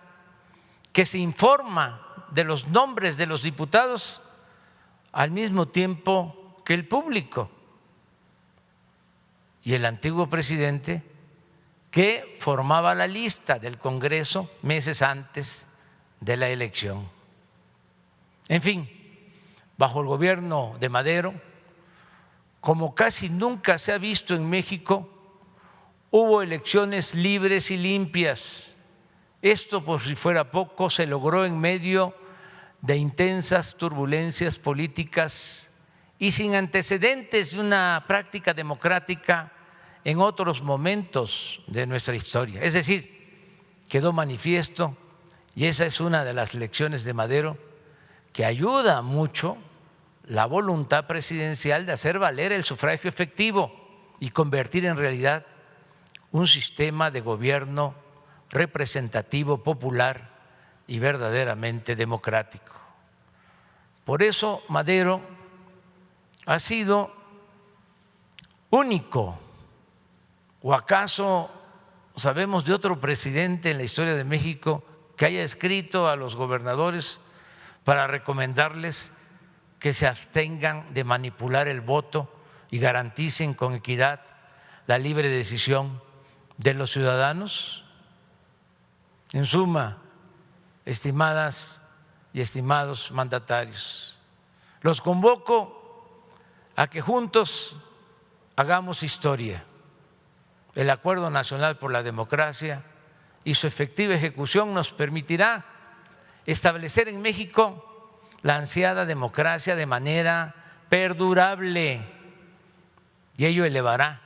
que se informa de los nombres de los diputados al mismo tiempo que el público, y el antiguo presidente que formaba la lista del Congreso meses antes de la elección. En fin, bajo el gobierno de Madero, como casi nunca se ha visto en México, hubo elecciones libres y limpias. Esto, por si fuera poco, se logró en medio de intensas turbulencias políticas y sin antecedentes de una práctica democrática en otros momentos de nuestra historia. Es decir, quedó manifiesto, y esa es una de las lecciones de Madero, que ayuda mucho la voluntad presidencial de hacer valer el sufragio efectivo y convertir en realidad un sistema de gobierno representativo, popular y verdaderamente democrático. Por eso Madero ha sido único. ¿O acaso sabemos de otro presidente en la historia de México que haya escrito a los gobernadores para recomendarles que se abstengan de manipular el voto y garanticen con equidad la libre decisión de los ciudadanos? En suma, estimadas y estimados mandatarios, los convoco a que juntos hagamos historia. El Acuerdo Nacional por la Democracia y su efectiva ejecución nos permitirá establecer en México la ansiada democracia de manera perdurable, y ello elevará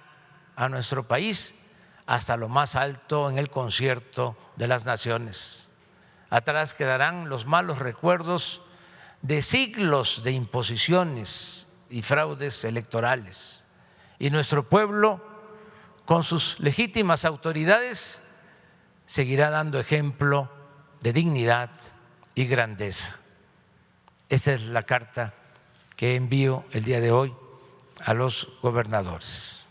a nuestro país hasta lo más alto en el concierto de las naciones. Atrás quedarán los malos recuerdos de siglos de imposiciones y fraudes electorales, y nuestro pueblo, con sus legítimas autoridades, seguirá dando ejemplo de dignidad y grandeza. Esta es la carta que envío el día de hoy a los gobernadores.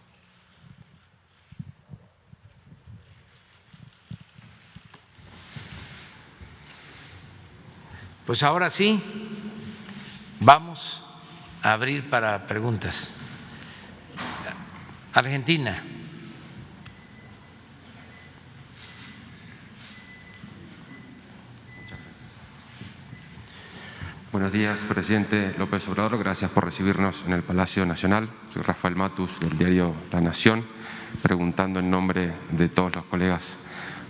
Pues ahora sí, vamos a abrir para preguntas. Argentina. Buenos días, presidente López Obrador. Gracias por recibirnos en el Palacio Nacional. Soy Rafael Matus, del diario La Nación, preguntando en nombre de todos los colegas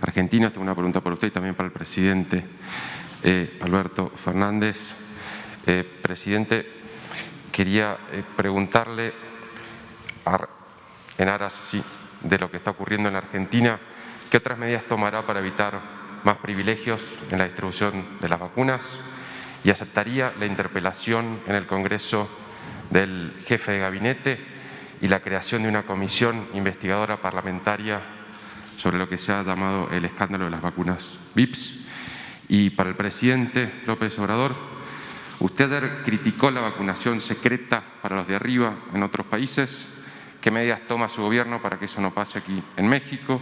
argentinos. Tengo una pregunta para usted y también para el presidente. Alberto Fernández. Presidente, quería preguntarle, en aras de lo que está ocurriendo en la Argentina, ¿qué otras medidas tomará para evitar más privilegios en la distribución de las vacunas? ¿Y aceptaría la interpelación en el Congreso del jefe de gabinete y la creación de una comisión investigadora parlamentaria sobre lo que se ha llamado el escándalo de las vacunas VIPS? Y para el presidente López Obrador, usted criticó la vacunación secreta para los de arriba en otros países. ¿Qué medidas toma su gobierno para que eso no pase aquí en México?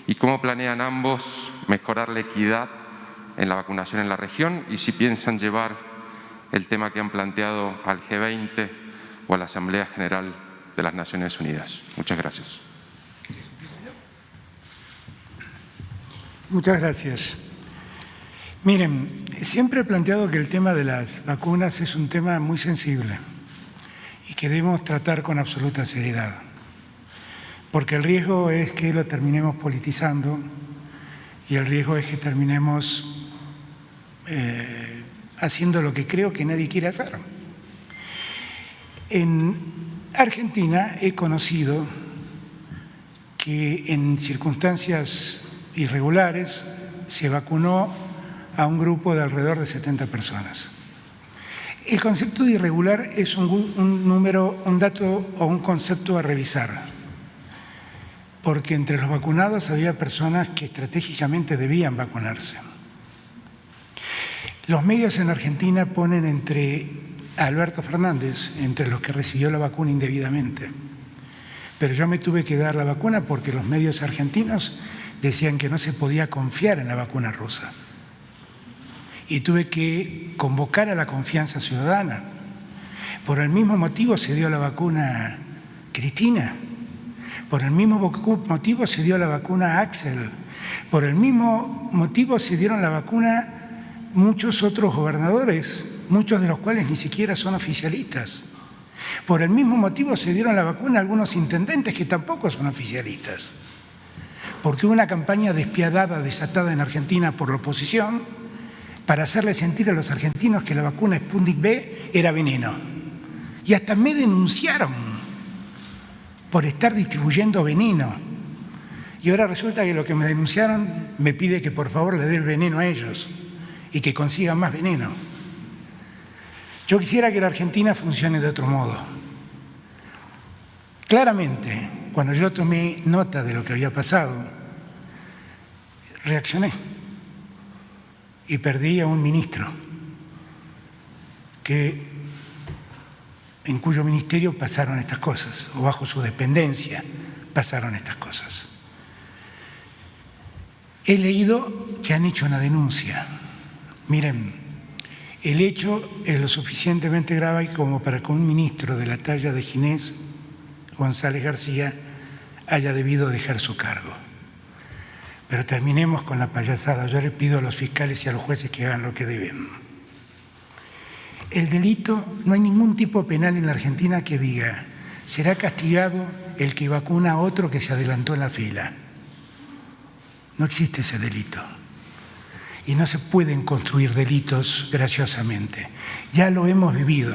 ¿Y cómo planean ambos mejorar la equidad en la vacunación en la región? Y si piensan llevar el tema que han planteado al G20 o a la Asamblea General de las Naciones Unidas. Muchas gracias. Muchas gracias. Miren, siempre he planteado que el tema de las vacunas es un tema muy sensible y que debemos tratar con absoluta seriedad, porque el riesgo es que lo terminemos politizando y el riesgo es que terminemos haciendo lo que creo que nadie quiere hacer. En Argentina he conocido que en circunstancias irregulares se vacunó a un grupo de alrededor de 70 personas. El concepto de irregular es un número, un dato o un concepto a revisar, porque entre los vacunados había personas que estratégicamente debían vacunarse. Los medios en Argentina ponen a Alberto Fernández entre los que recibió la vacuna indebidamente, pero yo me tuve que dar la vacuna porque los medios argentinos decían que no se podía confiar en la vacuna rusa. Y tuve que convocar a la confianza ciudadana. Por el mismo motivo se dio la vacuna Cristina, por el mismo motivo se dio la vacuna Axel, por el mismo motivo se dieron la vacuna muchos otros gobernadores, muchos de los cuales ni siquiera son oficialistas. Por el mismo motivo se dieron la vacuna a algunos intendentes que tampoco son oficialistas. Porque hubo una campaña despiadada, desatada en Argentina por la oposición, para hacerle sentir a los argentinos que la vacuna Sputnik V era veneno. Y hasta me denunciaron por estar distribuyendo veneno. Y ahora resulta que lo que me denunciaron me pide que por favor le dé el veneno a ellos y que consigan más veneno. Yo quisiera que la Argentina funcione de otro modo. Claramente, cuando yo tomé nota de lo que había pasado, reaccioné. Y perdí a un ministro en cuyo ministerio pasaron estas cosas, o bajo su dependencia pasaron estas cosas. He leído que han hecho una denuncia. Miren, el hecho es lo suficientemente grave como para que un ministro de la talla de Ginés González García haya debido dejar su cargo. Pero terminemos con la payasada. Yo le pido a los fiscales y a los jueces que hagan lo que deben. El delito, no hay ningún tipo penal en la Argentina que diga será castigado el que vacuna a otro que se adelantó en la fila. No existe ese delito. Y no se pueden construir delitos graciosamente. Ya lo hemos vivido.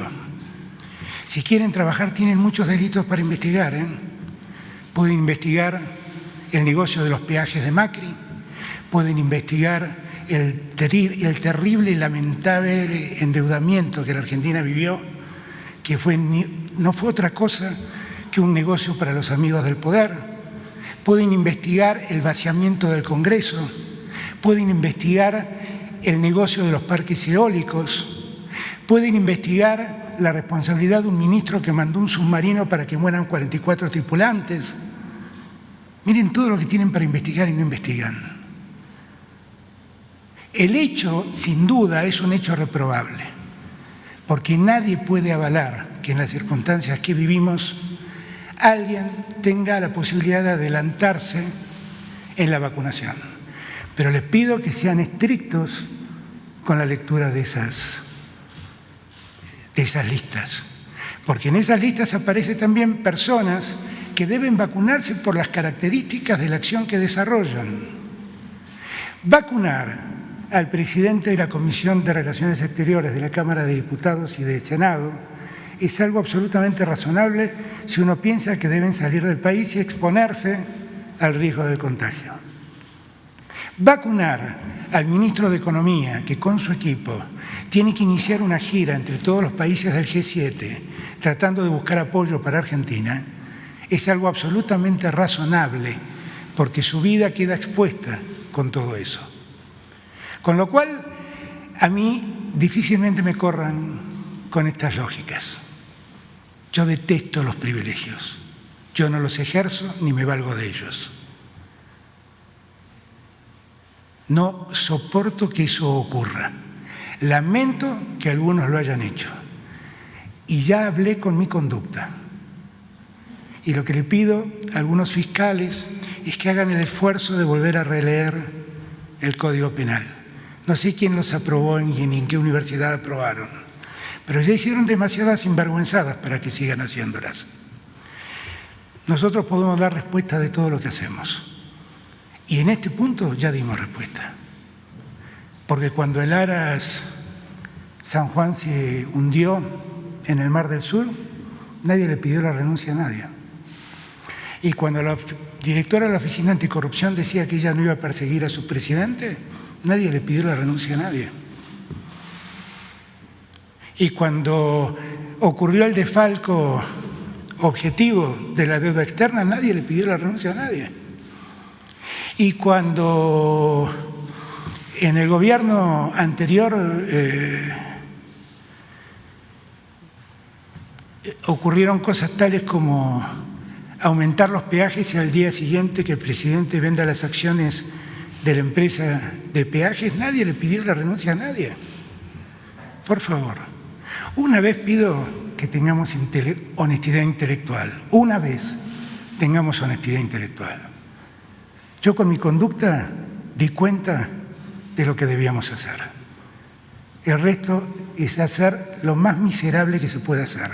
Si quieren trabajar, tienen muchos delitos para investigar. Pueden investigar el negocio de los peajes de Macri, pueden investigar el terrible y lamentable endeudamiento que la Argentina vivió, que no fue otra cosa que un negocio para los amigos del poder. Pueden investigar el vaciamiento del Congreso, pueden investigar el negocio de los parques eólicos, pueden investigar la responsabilidad de un ministro que mandó un submarino para que mueran 44 tripulantes. Miren todo lo que tienen para investigar y no investigan. El hecho, sin duda, es un hecho reprobable, porque nadie puede avalar que en las circunstancias que vivimos alguien tenga la posibilidad de adelantarse en la vacunación. Pero les pido que sean estrictos con la lectura de esas listas, porque en esas listas aparecen también personas que deben vacunarse por las características de la acción que desarrollan. Vacunar al presidente de la Comisión de Relaciones Exteriores de la Cámara de Diputados y del Senado es algo absolutamente razonable si uno piensa que deben salir del país y exponerse al riesgo del contagio. Vacunar al ministro de Economía, que con su equipo tiene que iniciar una gira entre todos los países del G7 tratando de buscar apoyo para Argentina, es algo absolutamente razonable porque su vida queda expuesta con todo eso. Con lo cual, a mí difícilmente me corran con estas lógicas. Yo detesto los privilegios. Yo no los ejerzo ni me valgo de ellos. No soporto que eso ocurra. Lamento que algunos lo hayan hecho. Y ya hablé con mi conducta. Y lo que le pido a algunos fiscales es que hagan el esfuerzo de volver a releer el Código Penal. No sé quién los aprobó ni en qué universidad aprobaron, pero ya hicieron demasiadas sinvergüenzadas para que sigan haciéndolas. Nosotros podemos dar respuesta de todo lo que hacemos. Y en este punto ya dimos respuesta. Porque cuando el Aras San Juan se hundió en el Mar del Sur, nadie le pidió la renuncia a nadie. Y cuando la directora de la Oficina Anticorrupción decía que ella no iba a perseguir a su presidente, nadie le pidió la renuncia a nadie. Y cuando ocurrió el desfalco objetivo de la deuda externa, nadie le pidió la renuncia a nadie. Y cuando en el gobierno anterior ocurrieron cosas tales como aumentar los peajes y al día siguiente que el presidente venda las acciones de la empresa de peajes, nadie le pidió la renuncia a nadie. Por favor, una vez pido que tengamos honestidad intelectual, una vez tengamos honestidad intelectual. Yo con mi conducta di cuenta de lo que debíamos hacer. El resto es hacer lo más miserable que se puede hacer,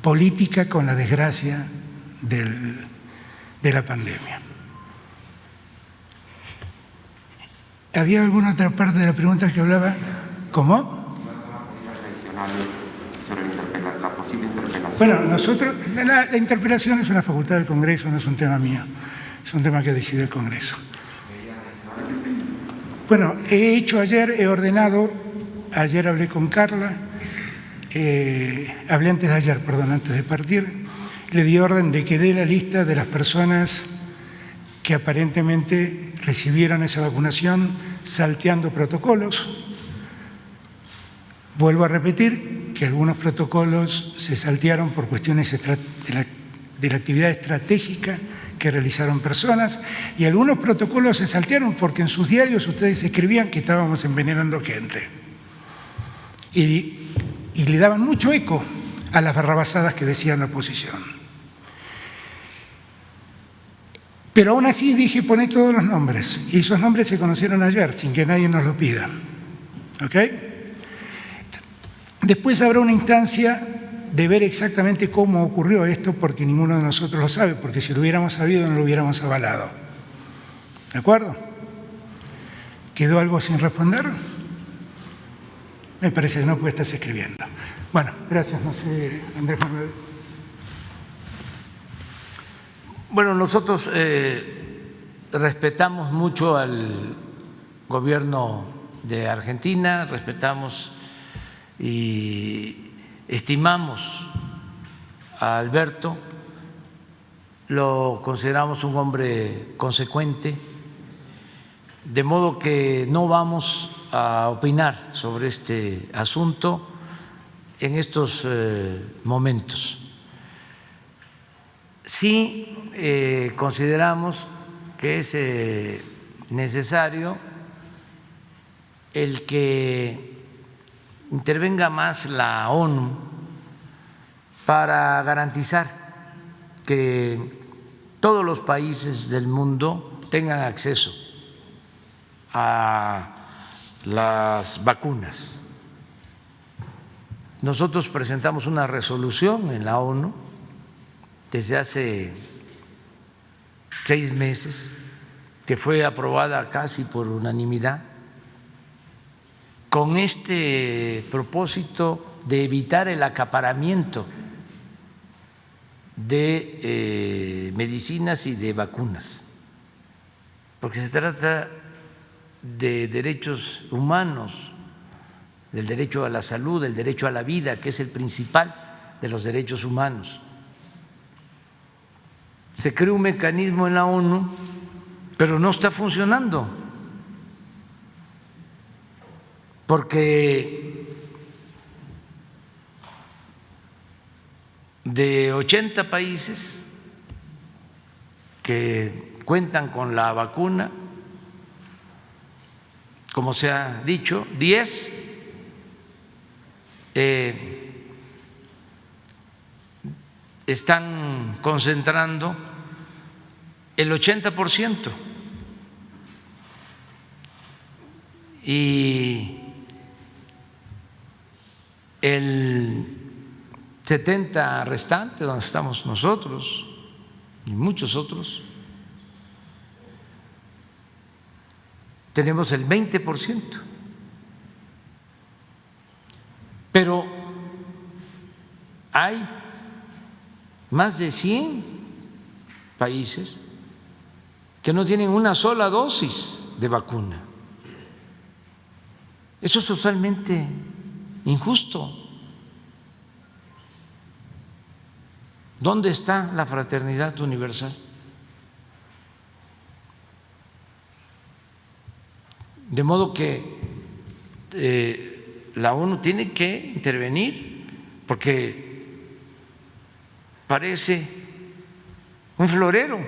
política con la desgracia de la pandemia. ¿Había alguna otra parte de la pregunta que hablaba? ¿Cómo? Bueno, nosotros, la interpelación es una facultad del Congreso, no es un tema mío, es un tema que decide el Congreso. Bueno, he ordenado, ayer hablé con Carla, hablé antes de ayer, perdón, antes de partir, le di orden de que dé la lista de las personas que aparentemente recibieron esa vacunación salteando protocolos. Vuelvo a repetir que algunos protocolos se saltearon por cuestiones de la actividad estratégica que realizaron personas y algunos protocolos se saltearon porque en sus diarios ustedes escribían que estábamos envenenando gente y le daban mucho eco a las barrabasadas que decía la oposición. Pero aún así dije, poné todos los nombres, y esos nombres se conocieron ayer, sin que nadie nos lo pida. ¿Ok? Después habrá una instancia de ver exactamente cómo ocurrió esto, porque ninguno de nosotros lo sabe, porque si lo hubiéramos sabido no lo hubiéramos avalado. ¿De acuerdo? ¿Quedó algo sin responder? Me parece que no, porque estás escribiendo. Bueno, gracias, no sé, Andrés Manuel. Bueno, nosotros respetamos mucho al gobierno de Argentina, respetamos y estimamos a Alberto, lo consideramos un hombre consecuente, de modo que no vamos a opinar sobre este asunto en estos momentos. Sí consideramos que es necesario el que intervenga más la ONU para garantizar que todos los países del mundo tengan acceso a las vacunas. Nosotros presentamos una resolución en la ONU desde hace 6 meses, que fue aprobada casi por unanimidad con este propósito de evitar el acaparamiento de medicinas y de vacunas, porque se trata de derechos humanos, del derecho a la salud, del derecho a la vida, que es el principal de los derechos humanos. Se creó un mecanismo en la ONU, pero no está funcionando, porque de 80 países que cuentan con la vacuna, como se ha dicho, 10 están concentrando el 80% y el 70% restante, donde estamos nosotros y muchos otros, tenemos el 20%. Pero hay más de 100 países que no tienen una sola dosis de vacuna. Eso es totalmente injusto. ¿Dónde está la fraternidad universal? De modo que la ONU tiene que intervenir, porque parece un florero,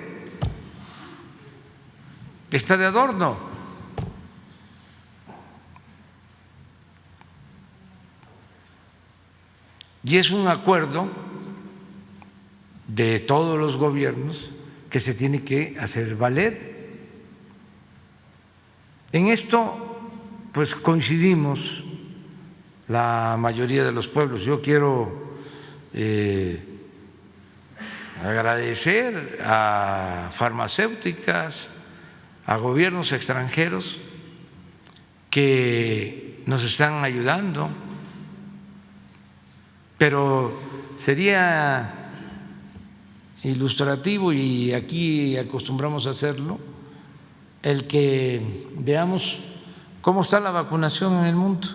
está de adorno. Y es un acuerdo de todos los gobiernos que se tiene que hacer valer. En esto, pues coincidimos la mayoría de los pueblos. Yo quiero agradecer a farmacéuticas, a gobiernos extranjeros que nos están ayudando, pero sería ilustrativo, y aquí acostumbramos a hacerlo, el que veamos cómo está la vacunación en el mundo.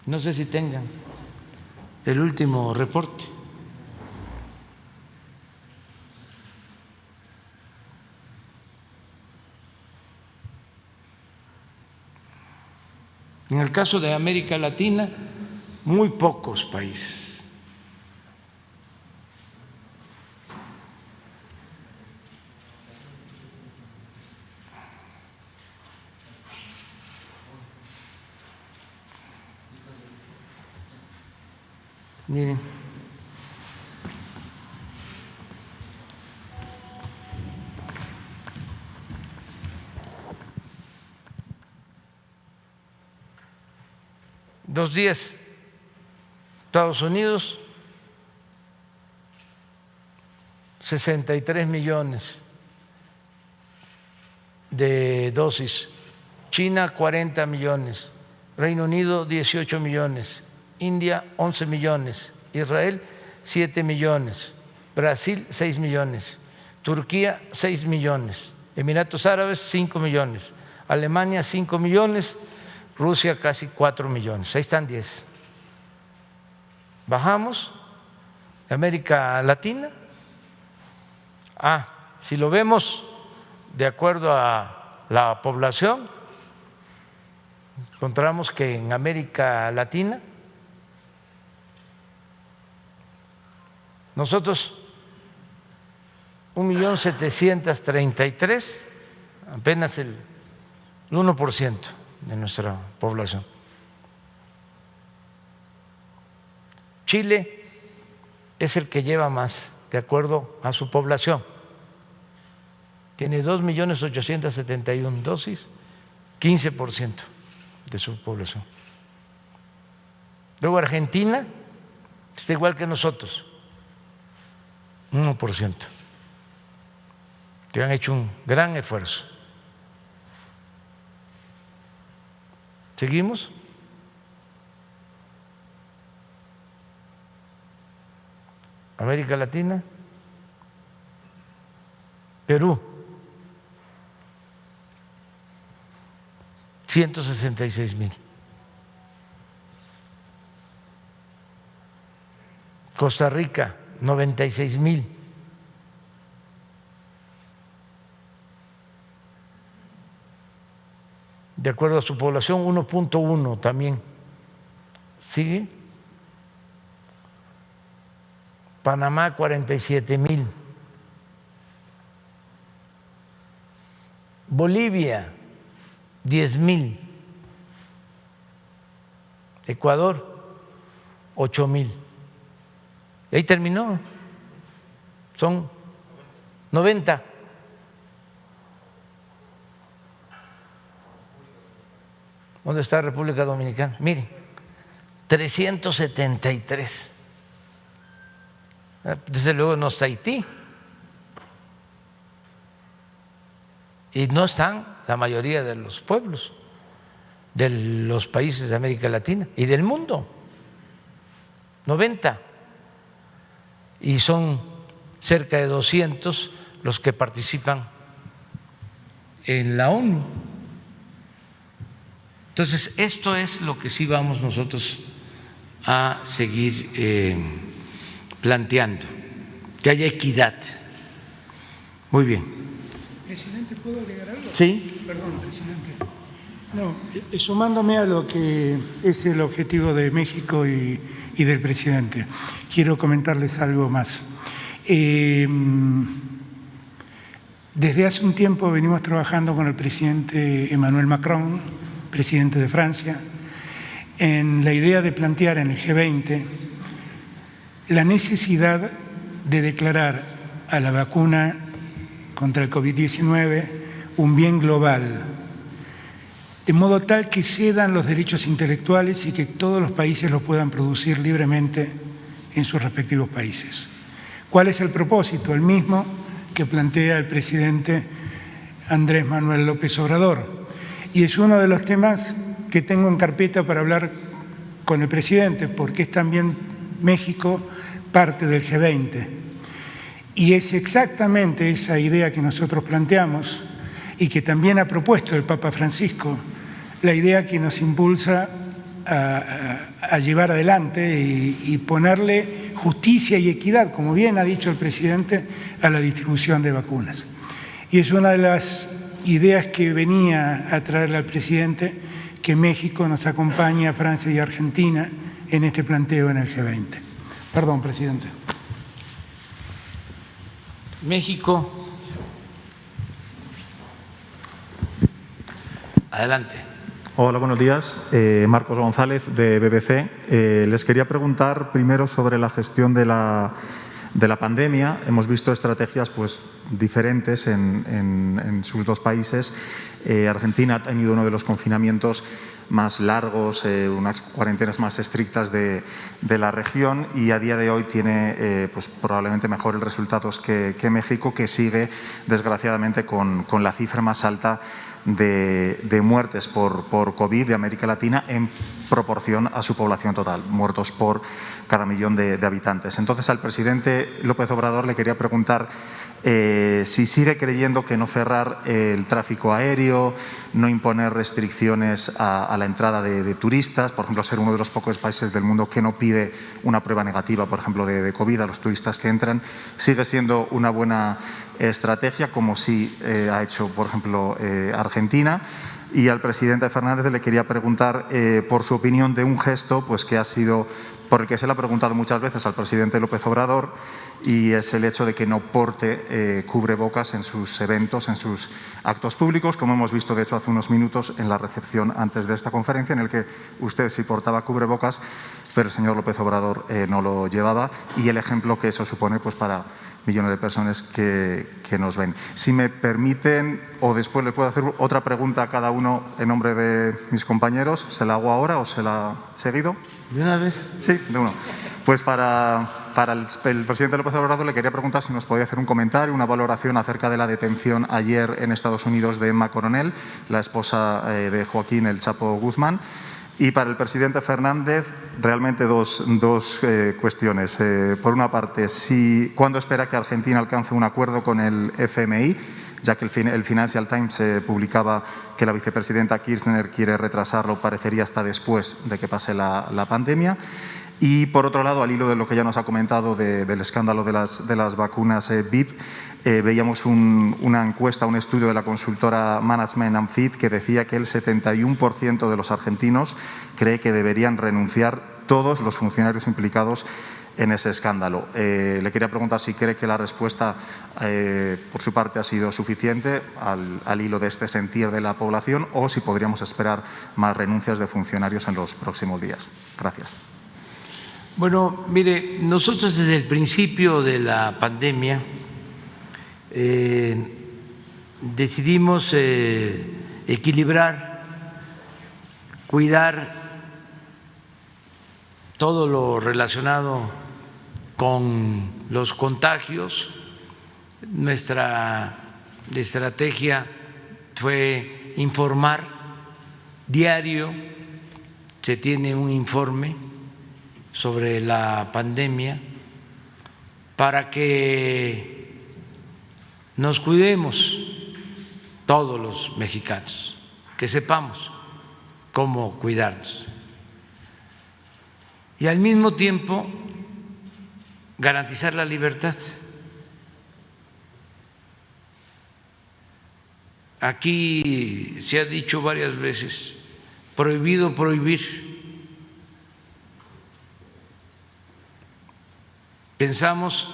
No sé si tengan el último reporte. En el caso de América Latina, muy pocos países. Miren, dos días, Estados Unidos, 63 millones de dosis, China 40 millones, Reino Unido 18 millones, India 11 millones, Israel 7 millones, Brasil 6 millones, Turquía 6 millones, Emiratos Árabes 5 millones, Alemania 5 millones, Rusia casi 4 millones, ahí están 10. Bajamos, América Latina, si lo vemos de acuerdo a la población, encontramos que en América Latina nosotros 1.733.000, apenas el 1% de nuestra población. Chile es el que lleva más, de acuerdo a su población. Tiene 2.871.000 dosis, 15% de su población. Luego Argentina está igual que nosotros, 1%, que han hecho un gran esfuerzo. ¿Seguimos? América Latina. Perú. 166,000. Costa Rica, 96,000. De acuerdo a su población, 1.1 también. ¿Sigue? Panamá, 47,000. Bolivia, 10,000. Ecuador, 8,000. Y ahí terminó. Son 90. ¿Dónde está República Dominicana? Mire, 373. Desde luego no está Haití. Y no están la mayoría de los pueblos de los países de América Latina y del mundo. 90. Y son cerca de 200 los que participan en la ONU. Entonces, esto es lo que sí vamos nosotros a seguir planteando, que haya equidad. Muy bien. Presidente, ¿puedo agregar algo? Sí. Perdón, presidente. No, sumándome a lo que es el objetivo de México y del presidente, quiero comentarles algo más. Desde hace un tiempo venimos trabajando con el presidente Emmanuel Macron, presidente de Francia, en la idea de plantear en el G20 la necesidad de declarar a la vacuna contra el COVID-19 un bien global, de modo tal que cedan los derechos intelectuales y que todos los países los puedan producir libremente en sus respectivos países. ¿Cuál es el propósito? El mismo que plantea el presidente Andrés Manuel López Obrador. Y es uno de los temas que tengo en carpeta para hablar con el presidente, porque es también México parte del G20. Y es exactamente esa idea que nosotros planteamos y que también ha propuesto el Papa Francisco, la idea que nos impulsa a llevar adelante y ponerle justicia y equidad, como bien ha dicho el presidente, a la distribución de vacunas. Y es una de las ideas que venía a traerle al presidente, que México nos acompañe a Francia y Argentina en este planteo en el G20. Perdón, presidente. México. Adelante. Hola, buenos días. Marcos González, de BBC. Les quería preguntar primero sobre la gestión de la pandemia. Hemos visto estrategias diferentes en sus dos países. Argentina ha tenido uno de los confinamientos más largos, unas cuarentenas más estrictas de la región, y a día de hoy tiene probablemente mejores resultados que México, que sigue desgraciadamente con la cifra más alta de muertes por COVID de América Latina en proporción a su población total, muertos por cada millón de habitantes. Entonces, al presidente López Obrador le quería preguntar si sigue creyendo que no cerrar el tráfico aéreo, no imponer restricciones a la entrada de turistas, por ejemplo, ser uno de los pocos países del mundo que no pide una prueba negativa, por ejemplo, de COVID a los turistas que entran, sigue siendo una buena estrategia, como sí ha hecho, por ejemplo, Argentina. Y al presidente Fernández le quería preguntar por su opinión de un gesto que ha sido, por el que se le ha preguntado muchas veces al presidente López Obrador, y es el hecho de que no porte cubrebocas en sus eventos, en sus actos públicos, como hemos visto de hecho hace unos minutos en la recepción antes de esta conferencia, en el que usted sí portaba cubrebocas, pero el señor López Obrador no lo llevaba, y el ejemplo que eso supone para millones de personas que nos ven. Si me permiten, o después le puedo hacer otra pregunta a cada uno en nombre de mis compañeros, ¿se la hago ahora o se la seguido? ¿De una vez? Sí, de uno. Pues para el presidente López Obrador le quería preguntar si nos podía hacer un comentario, una valoración acerca de la detención ayer en Estados Unidos de Emma Coronel, la esposa de Joaquín El Chapo Guzmán. Y para el presidente Fernández, realmente dos cuestiones. Por una parte, ¿cuándo espera que Argentina alcance un acuerdo con el FMI? Ya que el Financial Times publicaba que la vicepresidenta Kirchner quiere retrasarlo, parecería hasta después de que pase la pandemia. Y, por otro lado, al hilo de lo que ya nos ha comentado del escándalo de las vacunas VIP, veíamos una encuesta, un estudio de la consultora Management and Fit que decía que el 71% de los argentinos cree que deberían renunciar todos los funcionarios implicados en ese escándalo. Le quería preguntar si cree que la respuesta por su parte ha sido suficiente al hilo de este sentir de la población o si podríamos esperar más renuncias de funcionarios en los próximos días. Gracias. Bueno, mire, nosotros desde el principio de la pandemia decidimos equilibrar, cuidar todo lo relacionado con los contagios. Nuestra estrategia fue informar diario, se tiene un informe sobre la pandemia para que nos cuidemos todos los mexicanos, que sepamos cómo cuidarnos y al mismo tiempo garantizar la libertad. Aquí se ha dicho varias veces, prohibido prohibir. Pensamos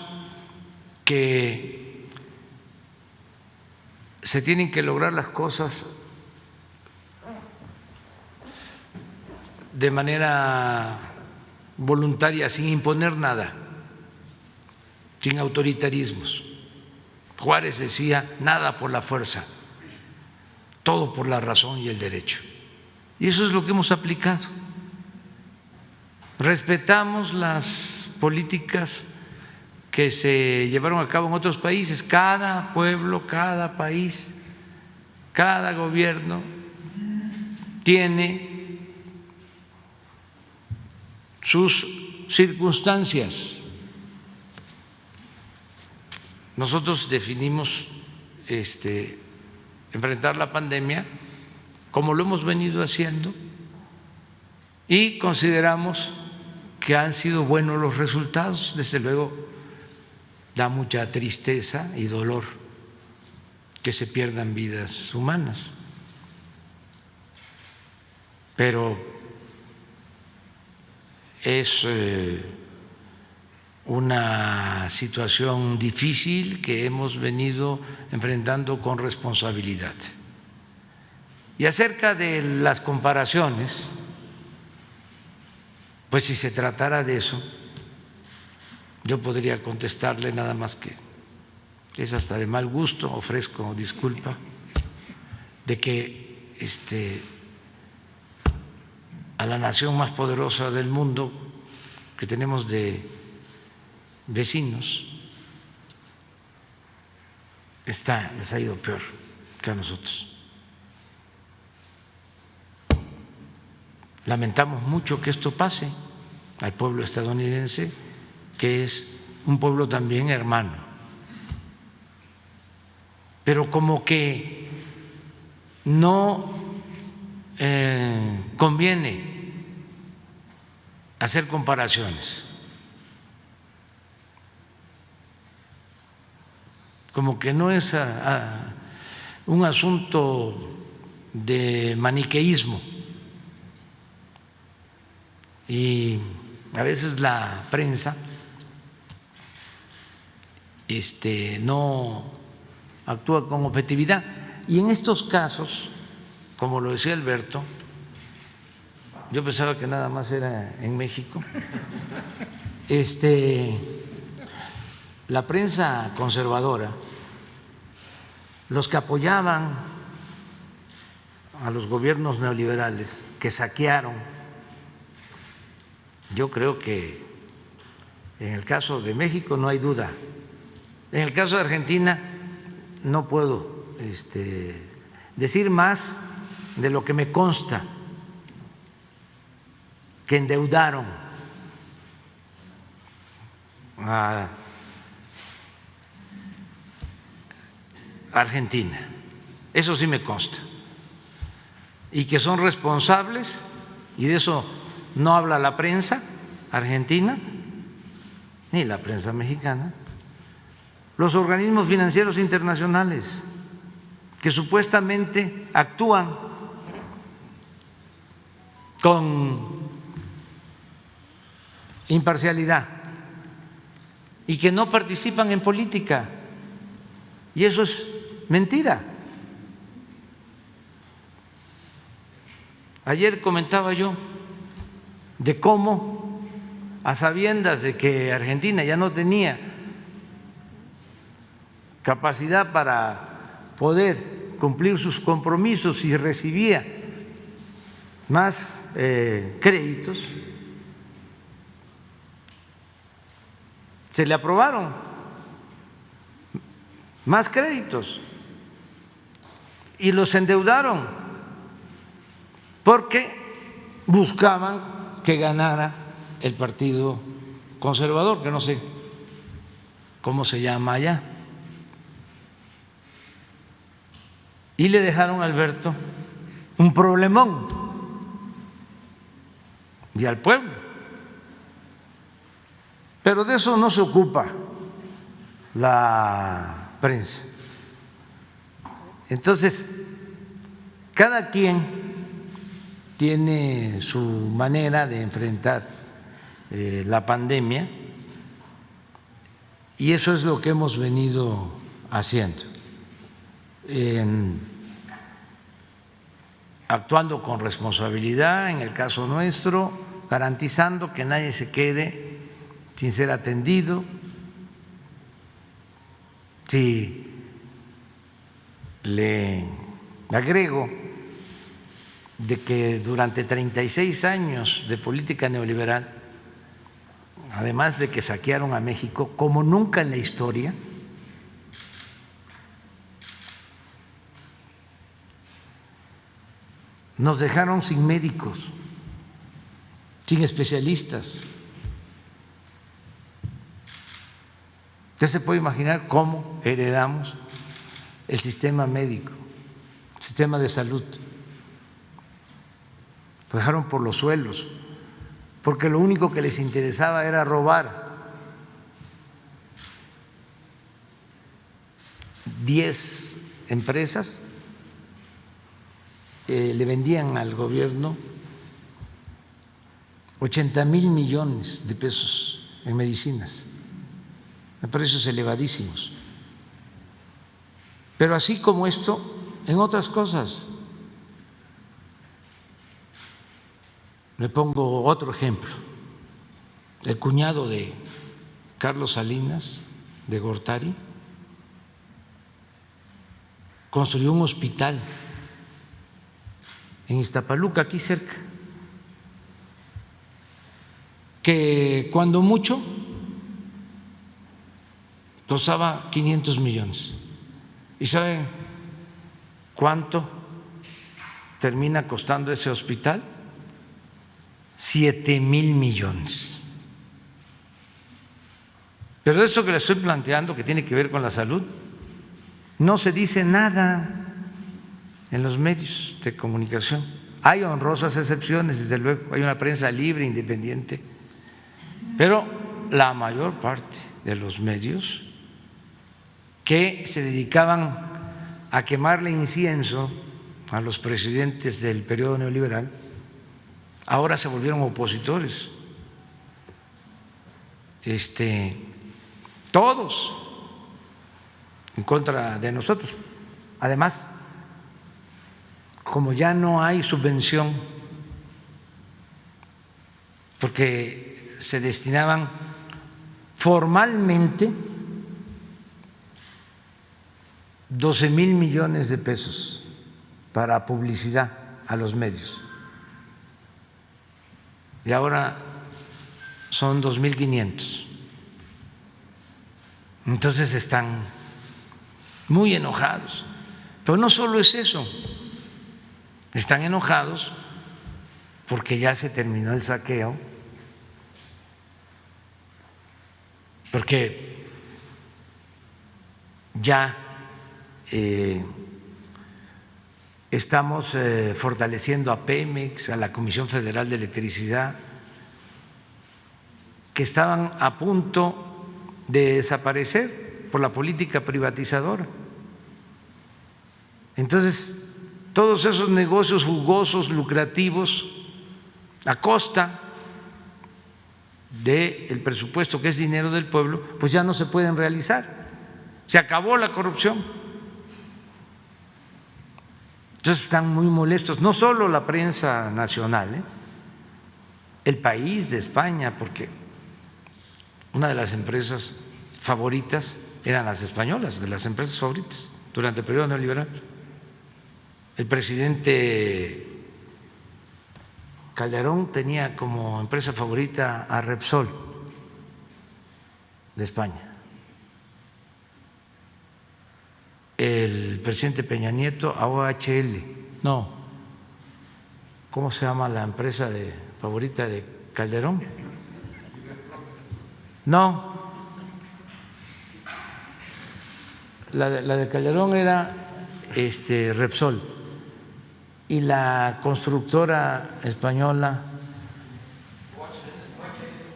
que se tienen que lograr las cosas de manera voluntaria, sin imponer nada, sin autoritarismos. Juárez decía, nada por la fuerza, todo por la razón y el derecho. Y eso es lo que hemos aplicado. Respetamos las políticas que se llevaron a cabo en otros países. Cada pueblo, cada país, cada gobierno tiene sus circunstancias. Nosotros definimos enfrentar la pandemia como lo hemos venido haciendo y consideramos que han sido buenos los resultados. Desde luego da mucha tristeza y dolor que se pierdan vidas humanas, pero es una situación difícil que hemos venido enfrentando con responsabilidad. Y acerca de las comparaciones, pues si se tratara de eso, yo podría contestarle nada más que es hasta de mal gusto, ofrezco disculpa, de que a la nación más poderosa del mundo que tenemos de vecinos les ha ido peor que a nosotros. Lamentamos mucho que esto pase al pueblo estadounidense, que es un pueblo también hermano, pero como que no conviene hacer comparaciones, como que no es un asunto de maniqueísmo. Y a veces la prensa no actúa con objetividad. Y en estos casos, como lo decía Alberto, yo pensaba que nada más era en México, la prensa conservadora, los que apoyaban a los gobiernos neoliberales que saquearon, yo creo que En el caso de México no hay duda. En el caso de Argentina no puedo decir más de lo que me consta, que endeudaron a Argentina. Eso sí me consta. Y que son responsables, y de eso no habla la prensa argentina ni la prensa mexicana, los organismos financieros internacionales que supuestamente actúan con imparcialidad y que no participan en política. Y eso es mentira. Ayer comentaba yo de cómo, a sabiendas de que Argentina ya no tenía capacidad para poder cumplir sus compromisos y recibía más créditos, se le aprobaron más créditos y los endeudaron porque buscaban que ganara el Partido Conservador, que no sé cómo se llama allá. Y le dejaron a Alberto un problemón y al pueblo. Pero de eso no se ocupa la prensa. Entonces, cada quien tiene su manera de enfrentar la pandemia y eso es lo que hemos venido haciendo, actuando con responsabilidad, en el caso nuestro, garantizando que nadie se quede sin ser atendido. Si le agrego de que durante 36 años de política neoliberal, además de que saquearon a México como nunca en la historia, nos dejaron sin médicos, sin especialistas. Usted se puede imaginar cómo heredamos el sistema médico, el sistema de salud. Lo dejaron por los suelos, porque lo único que les interesaba era robar. 10 empresas le vendían al gobierno 80,000 millones de pesos en medicinas, a precios elevadísimos. Pero así como esto, en otras cosas. Le pongo otro ejemplo. El cuñado de Carlos Salinas, de Gortari, construyó un hospital en Iztapaluca, aquí cerca, que cuando mucho costaba 500 millones. ¿Y saben cuánto termina costando ese hospital? 7,000 millones. Pero eso que le estoy planteando, que tiene que ver con la salud, no se dice nada en los medios de comunicación. Hay honrosas excepciones, desde luego, hay una prensa libre, independiente, pero la mayor parte de los medios que se dedicaban a quemarle incienso a los presidentes del periodo neoliberal ahora se volvieron opositores. Todos en contra de nosotros. Además, como ya no hay subvención, porque se destinaban formalmente 12,000 millones de pesos para publicidad a los medios. Y ahora son 2,500. Entonces están muy enojados. Pero no solo es eso, están enojados porque ya se terminó el saqueo, porque ya estamos fortaleciendo a Pemex, a la Comisión Federal de Electricidad, que estaban a punto de desaparecer por la política privatizadora. Entonces, todos esos negocios jugosos, lucrativos, a costa del presupuesto, que es dinero del pueblo, pues ya no se pueden realizar. Se acabó la corrupción. Entonces están muy molestos, no solo la prensa nacional, el país de España, porque una de las empresas favoritas eran las españolas, de las empresas favoritas durante el periodo neoliberal. El presidente Calderón tenía como empresa favorita a Repsol de España. El presidente Peña Nieto a OHL. No, ¿cómo se llama la empresa favorita de Calderón? No, la de Calderón era Repsol. Y la constructora española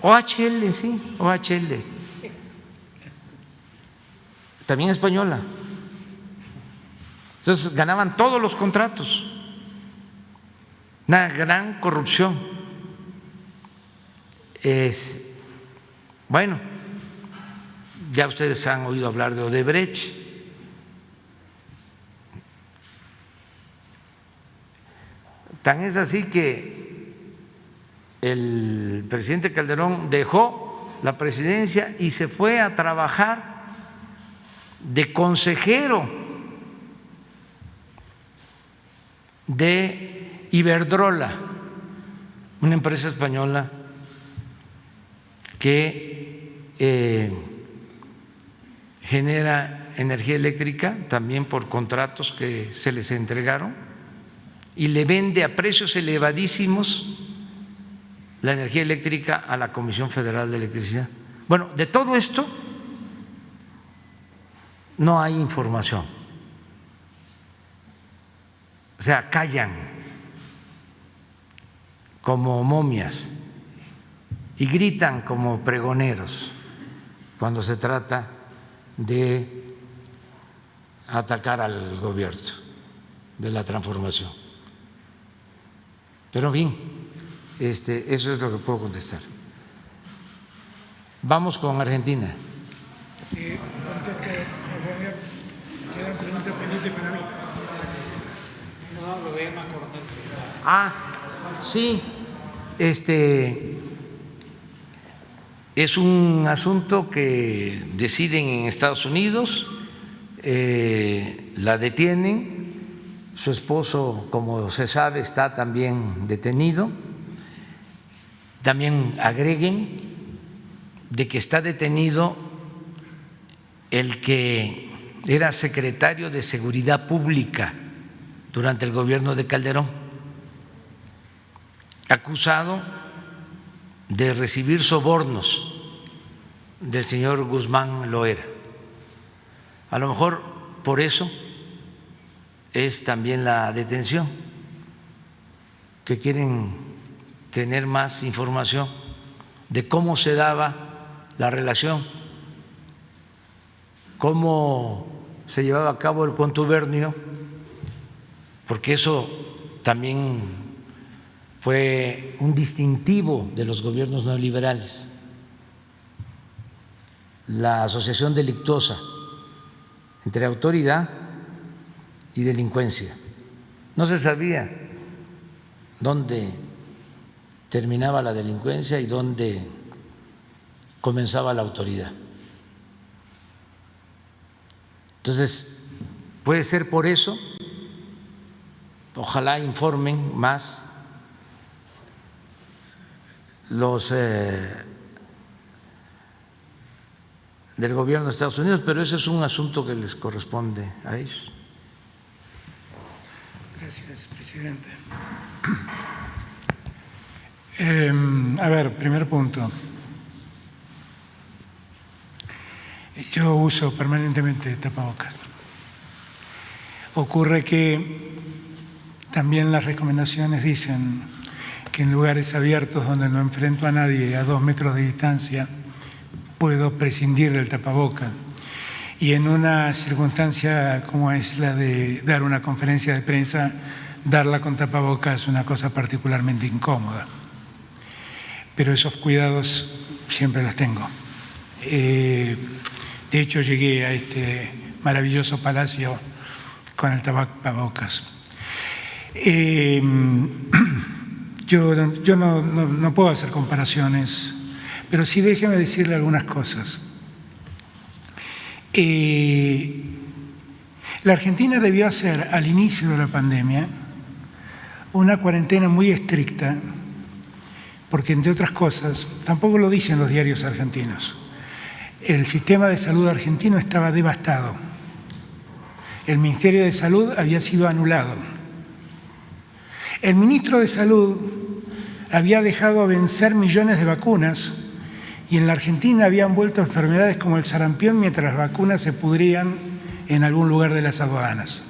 OHL, sí, OHL, también española. Entonces ganaban todos los contratos, una gran corrupción. Bueno, ya ustedes han oído hablar de Odebrecht. Tan es así que el presidente Calderón dejó la presidencia y se fue a trabajar de consejero de Iberdrola, una empresa española que genera energía eléctrica también por contratos que se les entregaron, y le vende a precios elevadísimos la energía eléctrica a la Comisión Federal de Electricidad. Bueno, de todo esto no hay información. O sea, callan como momias y gritan como pregoneros cuando se trata de atacar al gobierno de la transformación. Pero en fin, eso es lo que puedo contestar. Vamos con Argentina. Quedan preguntas pendientes para mí. No, lo voy a más cortar. Sí, es un asunto que deciden en Estados Unidos, la detienen. Su esposo, como se sabe, está también detenido. También agreguen de que está detenido el que era secretario de Seguridad Pública durante el gobierno de Calderón, acusado de recibir sobornos del señor Guzmán Loera. A lo mejor por eso es también la detención, que quieren tener más información de cómo se daba la relación, cómo se llevaba a cabo el contubernio, porque eso también fue un distintivo de los gobiernos neoliberales, la asociación delictuosa entre autoridad y delincuencia. No se sabía dónde terminaba la delincuencia y dónde comenzaba la autoridad. Entonces, puede ser por eso, ojalá informen más del gobierno de Estados Unidos, pero ese es un asunto que les corresponde a ellos. Gracias, presidente. A ver, primer punto. Yo uso permanentemente tapabocas. Ocurre que también las recomendaciones dicen que en lugares abiertos donde no enfrento a nadie a 2 metros de distancia puedo prescindir del tapaboca. Y en una circunstancia como es la de dar una conferencia de prensa, darla con tapabocas es una cosa particularmente incómoda. Pero esos cuidados siempre los tengo. De hecho, llegué a este maravilloso palacio con el tapabocas. Yo no puedo hacer comparaciones, pero sí déjeme decirle algunas cosas. La Argentina debió hacer al inicio de la pandemia una cuarentena muy estricta, porque entre otras cosas, tampoco lo dicen los diarios argentinos, el sistema de salud argentino estaba devastado. El Ministerio de Salud había sido anulado. El ministro de Salud había dejado vencer millones de vacunas y en la Argentina habían vuelto enfermedades como el sarampión mientras las vacunas se pudrían en algún lugar de las aduanas.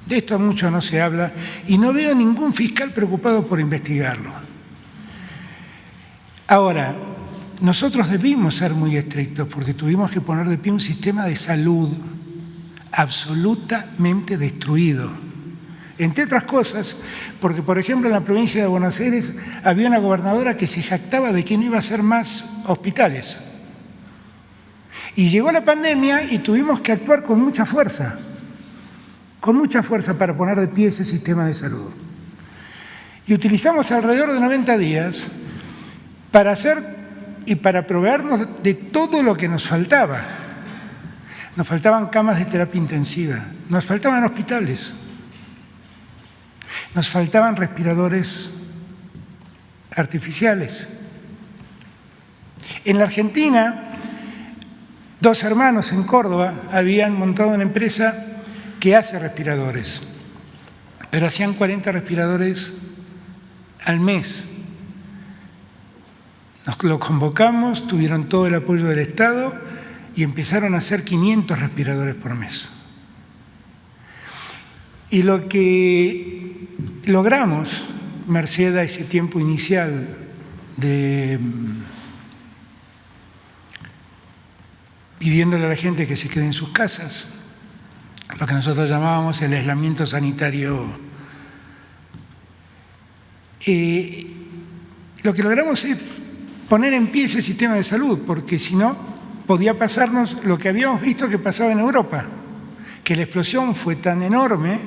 De esto mucho no se habla y no veo ningún fiscal preocupado por investigarlo. Ahora, nosotros debimos ser muy estrictos porque tuvimos que poner de pie un sistema de salud absolutamente destruido. Entre otras cosas, porque por ejemplo en la provincia de Buenos Aires había una gobernadora que se jactaba de que no iba a hacer más hospitales. Y llegó la pandemia y tuvimos que actuar con mucha fuerza para poner de pie ese sistema de salud. Y utilizamos alrededor de 90 días para hacer y para proveernos de todo lo que nos faltaba. Nos faltaban camas de terapia intensiva, nos faltaban hospitales, nos faltaban respiradores artificiales. En la Argentina, 2 hermanos en Córdoba habían montado una empresa que hace respiradores, pero hacían 40 respiradores al mes. Nos lo convocamos, tuvieron todo el apoyo del Estado y empezaron a hacer 500 respiradores por mes. Y lo que logramos, merced a ese tiempo inicial de pidiéndole a la gente que se quede en sus casas, lo que nosotros llamábamos el aislamiento sanitario, lo que logramos es poner en pie ese sistema de salud, porque si no, podía pasarnos lo que habíamos visto que pasaba en Europa, que la explosión fue tan enorme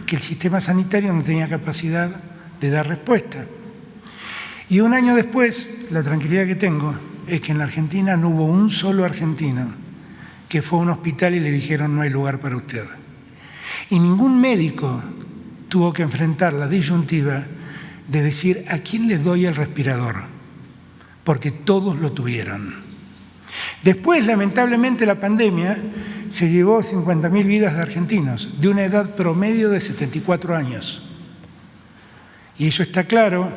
que el sistema sanitario no tenía capacidad de dar respuesta. Y un año después, la tranquilidad que tengo es que en la Argentina no hubo un solo argentino que fue a un hospital y le dijeron no hay lugar para usted. Y ningún médico tuvo que enfrentar la disyuntiva de decir ¿a quién le doy el respirador? Porque todos lo tuvieron. Después, lamentablemente, la pandemia se llevó 50.000 vidas de argentinos, de una edad promedio de 74 años. Y eso está claro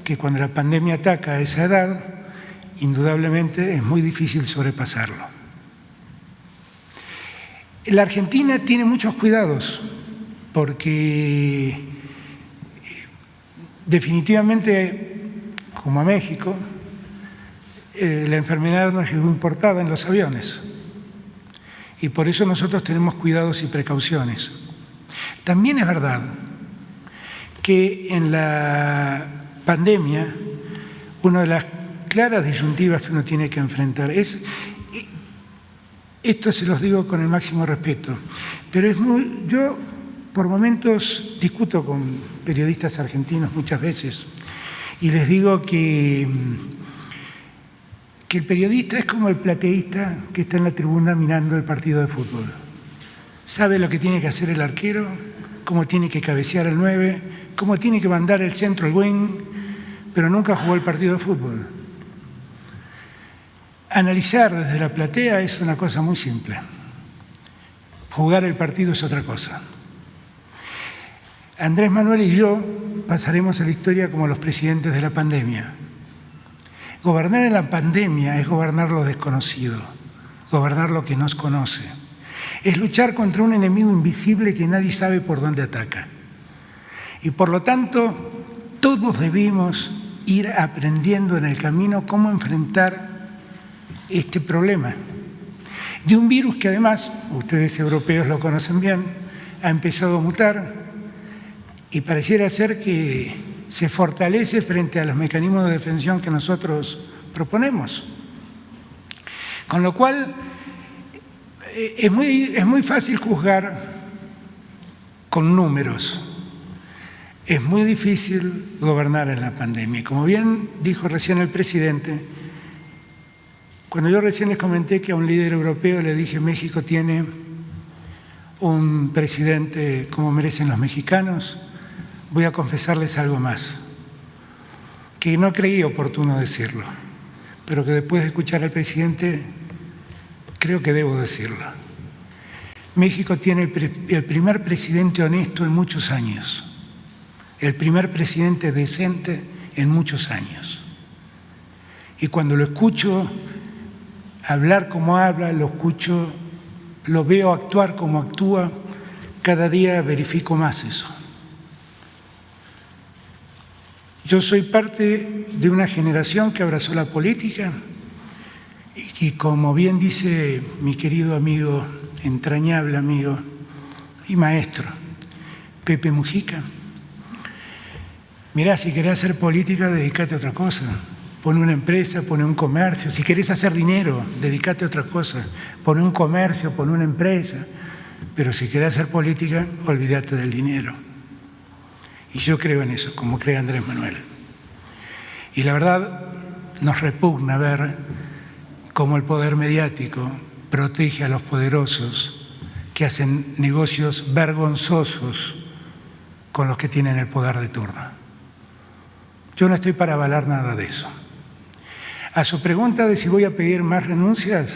que cuando la pandemia ataca a esa edad, indudablemente es muy difícil sobrepasarlo. La Argentina tiene muchos cuidados porque definitivamente, como a México, la enfermedad nos llegó importada en los aviones y por eso nosotros tenemos cuidados y precauciones. También es verdad que en la pandemia una de las claras disyuntivas que uno tiene que enfrentar es, esto se los digo con el máximo respeto, pero yo por momentos discuto con periodistas argentinos muchas veces y les digo que el periodista es como el plateísta que está en la tribuna mirando el partido de fútbol. Sabe lo que tiene que hacer el arquero, cómo tiene que cabecear el 9, cómo tiene que mandar el centro al wing, pero nunca jugó el partido de fútbol. Analizar desde la platea es una cosa muy simple. Jugar el partido es otra cosa. Andrés Manuel y yo pasaremos a la historia como los presidentes de la pandemia. Gobernar en la pandemia es gobernar lo desconocido, gobernar lo que nos conoce. Es luchar contra un enemigo invisible que nadie sabe por dónde ataca. Y por lo tanto, todos debimos ir aprendiendo en el camino cómo enfrentar este problema de un virus que además, ustedes europeos lo conocen bien, ha empezado a mutar y pareciera ser que se fortalece frente a los mecanismos de defensa que nosotros proponemos. Con lo cual, es muy fácil juzgar con números. Es muy difícil gobernar en la pandemia. Como bien dijo recién el presidente, cuando yo recién les comenté que a un líder europeo le dije México tiene un presidente como merecen los mexicanos, voy a confesarles algo más, que no creí oportuno decirlo, pero que después de escuchar al presidente creo que debo decirlo. México tiene el primer presidente honesto en muchos años, el primer presidente decente en muchos años. Y cuando lo escucho hablar como habla, lo escucho, lo veo actuar como actúa, cada día verifico más eso. Yo soy parte de una generación que abrazó la política y como bien dice mi querido amigo, entrañable amigo y maestro, Pepe Mujica, mirá, si querés hacer política, dedícate a otra cosa. Pone una empresa, pone un comercio. Si querés hacer dinero, dedícate a otra cosa. Pone un comercio, pone una empresa. Pero si querés hacer política, olvídate del dinero. Y yo creo en eso, como cree Andrés Manuel. Y la verdad, nos repugna ver cómo el poder mediático protege a los poderosos que hacen negocios vergonzosos con los que tienen el poder de turno. Yo no estoy para avalar nada de eso. A su pregunta de si voy a pedir más renuncias,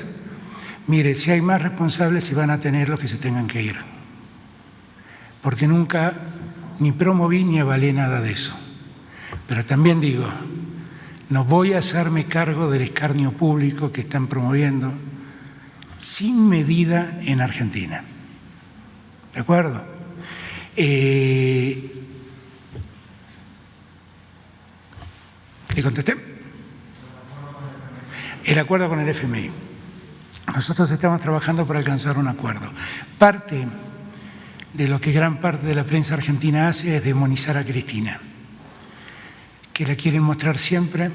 mire, si hay más responsables, se van a tener los que se tengan que ir. Porque nunca ni promoví ni avalé nada de eso. Pero también digo, no voy a hacerme cargo del escarnio público que están promoviendo sin medida en Argentina. ¿De acuerdo? ¿Le contesté? El acuerdo con el FMI. Nosotros estamos trabajando para alcanzar un acuerdo. Parte de lo que gran parte de la prensa argentina hace es demonizar a Cristina, que la quieren mostrar siempre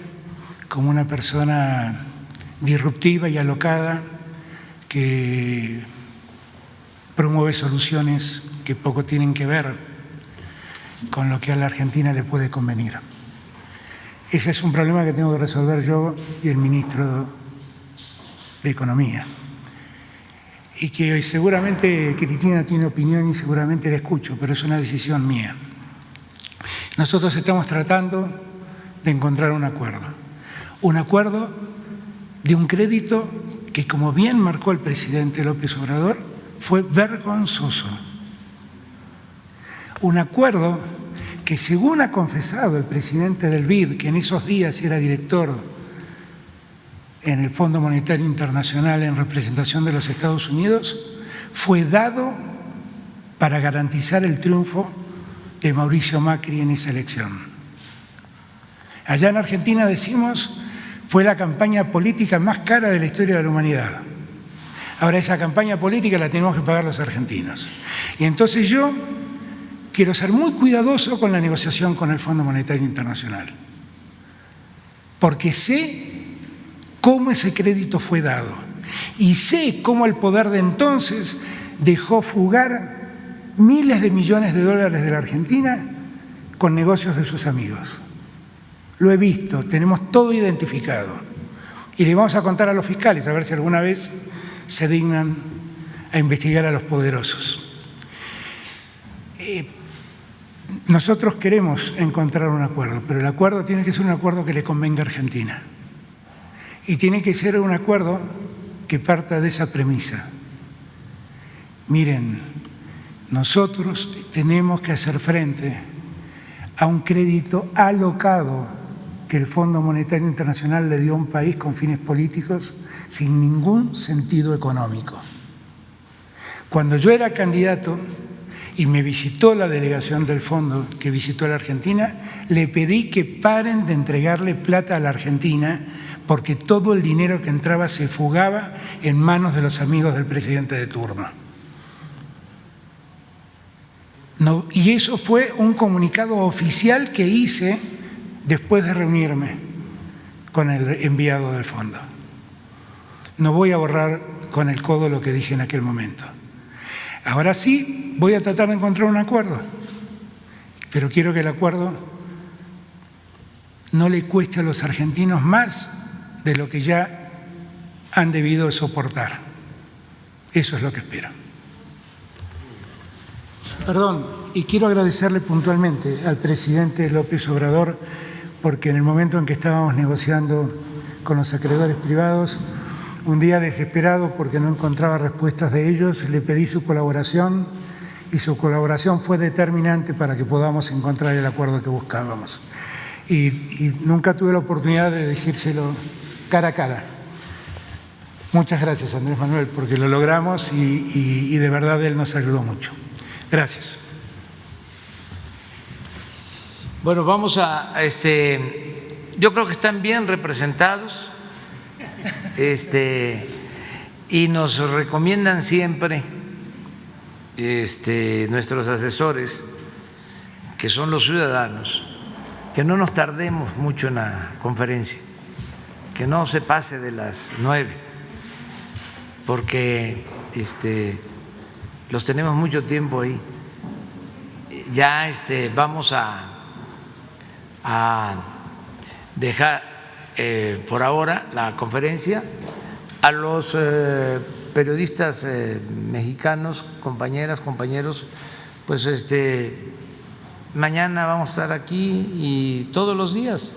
como una persona disruptiva y alocada que promueve soluciones que poco tienen que ver con lo que a la Argentina le puede convenir. Ese es un problema que tengo que resolver yo y el ministro de Economía. Y que hoy seguramente Cristina tiene opinión y seguramente la escucho, pero es una decisión mía. Nosotros estamos tratando de encontrar un acuerdo de un crédito que, como bien marcó el presidente López Obrador, fue vergonzoso. Un acuerdo que, según ha confesado el presidente del BID, que en esos días era director en el Fondo Monetario Internacional en representación de los Estados Unidos, fue dado para garantizar el triunfo de Mauricio Macri en esa elección. Allá en Argentina decimos, fue la campaña política más cara de la historia de la humanidad. Ahora esa campaña política la tenemos que pagar los argentinos. Y entonces yo quiero ser muy cuidadoso con la negociación con el Fondo Monetario Internacional, porque sé cómo ese crédito fue dado y sé cómo el poder de entonces dejó fugar miles de millones de dólares de la Argentina con negocios de sus amigos. Lo he visto, tenemos todo identificado y le vamos a contar a los fiscales a ver si alguna vez se dignan a investigar a los poderosos. Nosotros queremos encontrar un acuerdo, pero el acuerdo tiene que ser un acuerdo que le convenga a Argentina. Y tiene que ser un acuerdo que parta de esa premisa. Miren, nosotros tenemos que hacer frente a un crédito alocado que el Fondo Monetario Internacional le dio a un país con fines políticos sin ningún sentido económico. Cuando yo era candidato y me visitó la delegación del fondo que visitó la Argentina, le pedí que paren de entregarle plata a la Argentina porque todo el dinero que entraba se fugaba en manos de los amigos del presidente de turno. No, y eso fue un comunicado oficial que hice después de reunirme con el enviado del fondo. No voy a borrar con el codo lo que dije en aquel momento. Ahora sí voy a tratar de encontrar un acuerdo, pero quiero que el acuerdo no le cueste a los argentinos más de lo que ya han debido soportar. Eso es lo que espero. Perdón, y quiero agradecerle puntualmente al presidente López Obrador, porque en el momento en que estábamos negociando con los acreedores privados, un día desesperado porque no encontraba respuestas de ellos, le pedí su colaboración y su colaboración fue determinante para que podamos encontrar el acuerdo que buscábamos. Y nunca tuve la oportunidad de decírselo cara a cara. Muchas gracias, Andrés Manuel, porque lo logramos y de verdad él nos ayudó mucho. Gracias. Bueno, vamos a… yo creo que están bien representados. Y nos recomiendan siempre nuestros asesores, que son los ciudadanos, que no nos tardemos mucho en la conferencia, que no se pase de las 9, porque los tenemos mucho tiempo ahí. Ya vamos a dejar por ahora la conferencia. A los periodistas mexicanos, compañeras, compañeros, pues mañana vamos a estar aquí y todos los días.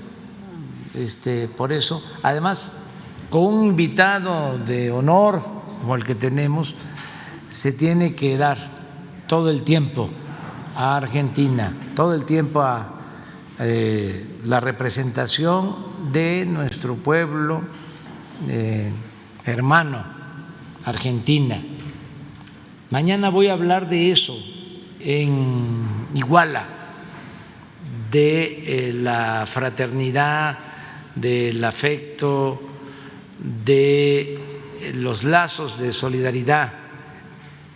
Por eso, además, con un invitado de honor como el que tenemos, se tiene que dar todo el tiempo a Argentina, todo el tiempo a la representación de nuestro pueblo hermano, Argentina. Mañana voy a hablar de eso en Iguala, de la fraternidad, del afecto, de los lazos de solidaridad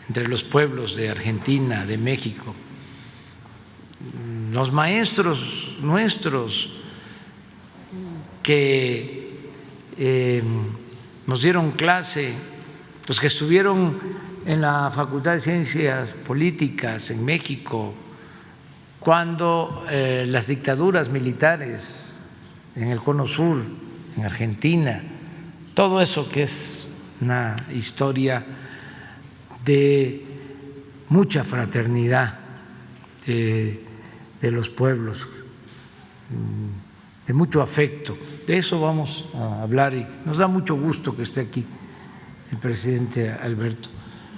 entre los pueblos de Argentina, de México. Los maestros nuestros que nos dieron clase, los que estuvieron en la Facultad de Ciencias Políticas en México, cuando las dictaduras militares en el Cono Sur, en Argentina, todo eso que es una historia de mucha fraternidad de los pueblos, de mucho afecto. De eso vamos a hablar y nos da mucho gusto que esté aquí el presidente Alberto.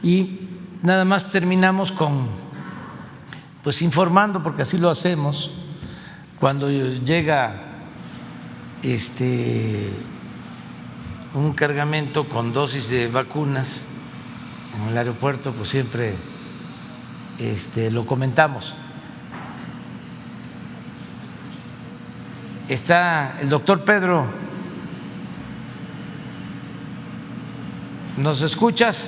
Y nada más terminamos con, pues informando, porque así lo hacemos, cuando llega un cargamento con dosis de vacunas en el aeropuerto, pues siempre lo comentamos. Está el doctor Pedro. ¿Nos escuchas?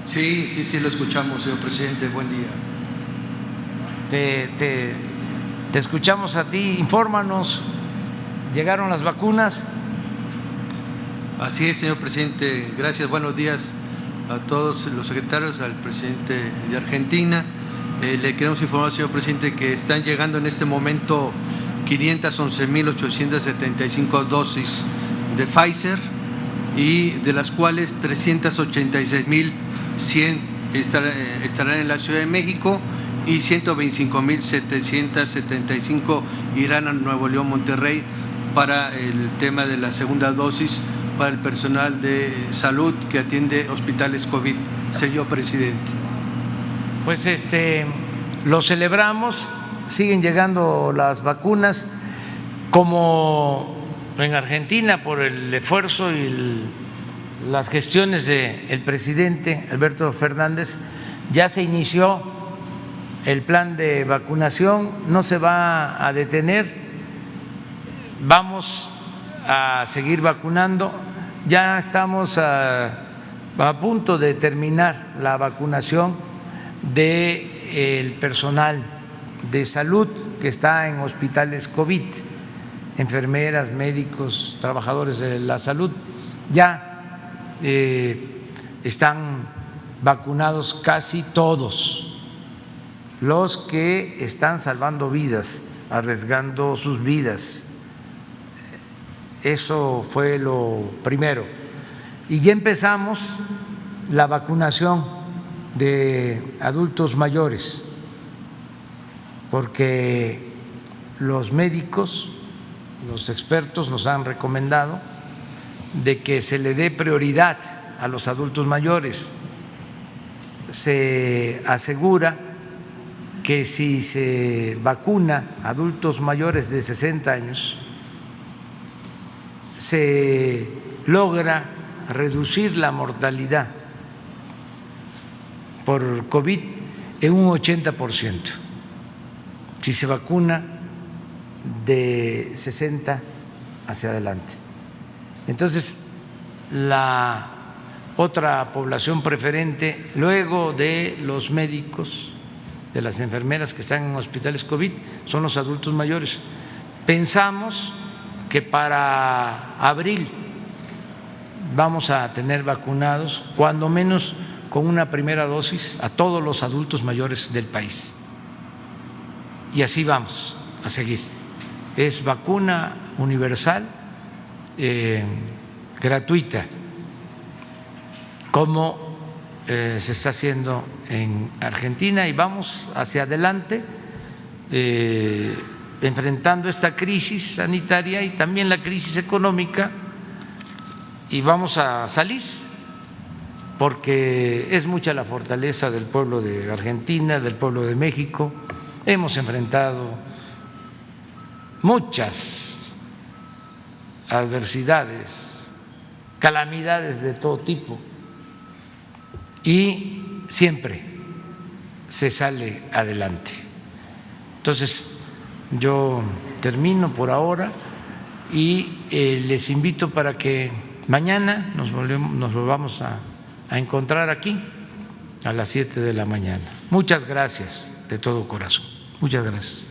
Sí, lo escuchamos, señor presidente. Buen día. Te escuchamos a ti. Infórmanos. ¿Llegaron las vacunas? Así es, señor presidente. Gracias. Buenos días a todos los secretarios, al presidente de Argentina. Le queremos informar, señor presidente, que están llegando en este momento 511.875 dosis de Pfizer y de las cuales 386.100 estarán en la Ciudad de México y 125.775 irán a Nuevo León, Monterrey, para el tema de la segunda dosis para el personal de salud que atiende hospitales COVID, señor presidente? Pues lo celebramos, siguen llegando las vacunas, como en Argentina por el esfuerzo y las gestiones del presidente Alberto Fernández, ya se inició el plan de vacunación, no se va a detener, vamos a seguir vacunando, ya estamos a punto de terminar la vacunación del personal de salud que está en hospitales COVID, enfermeras, médicos, trabajadores de la salud, ya están vacunados casi todos los que están salvando vidas, arriesgando sus vidas. Eso fue lo primero. Y ya empezamos la vacunación de adultos mayores, porque los médicos, los expertos nos han recomendado de que se le dé prioridad a los adultos mayores. Se asegura que si se vacuna a adultos mayores de 60 años, se logra reducir la mortalidad por COVID en un 80%, si se vacuna de 60 hacia adelante. Entonces, la otra población preferente, luego de los médicos, de las enfermeras que están en hospitales COVID, son los adultos mayores. Pensamos que para abril vamos a tener vacunados, cuando menos con una primera dosis, a todos los adultos mayores del país. Y así vamos a seguir. Es vacuna universal, gratuita, como se está haciendo en Argentina, y vamos hacia adelante enfrentando esta crisis sanitaria y también la crisis económica, y vamos a salir, porque es mucha la fortaleza del pueblo de Argentina, del pueblo de México. Hemos enfrentado muchas adversidades, calamidades de todo tipo, y siempre se sale adelante. Entonces, yo termino por ahora y les invito para que mañana nos volvamos a encontrar aquí a las 7 de la mañana. Muchas gracias de todo corazón. Muchas gracias.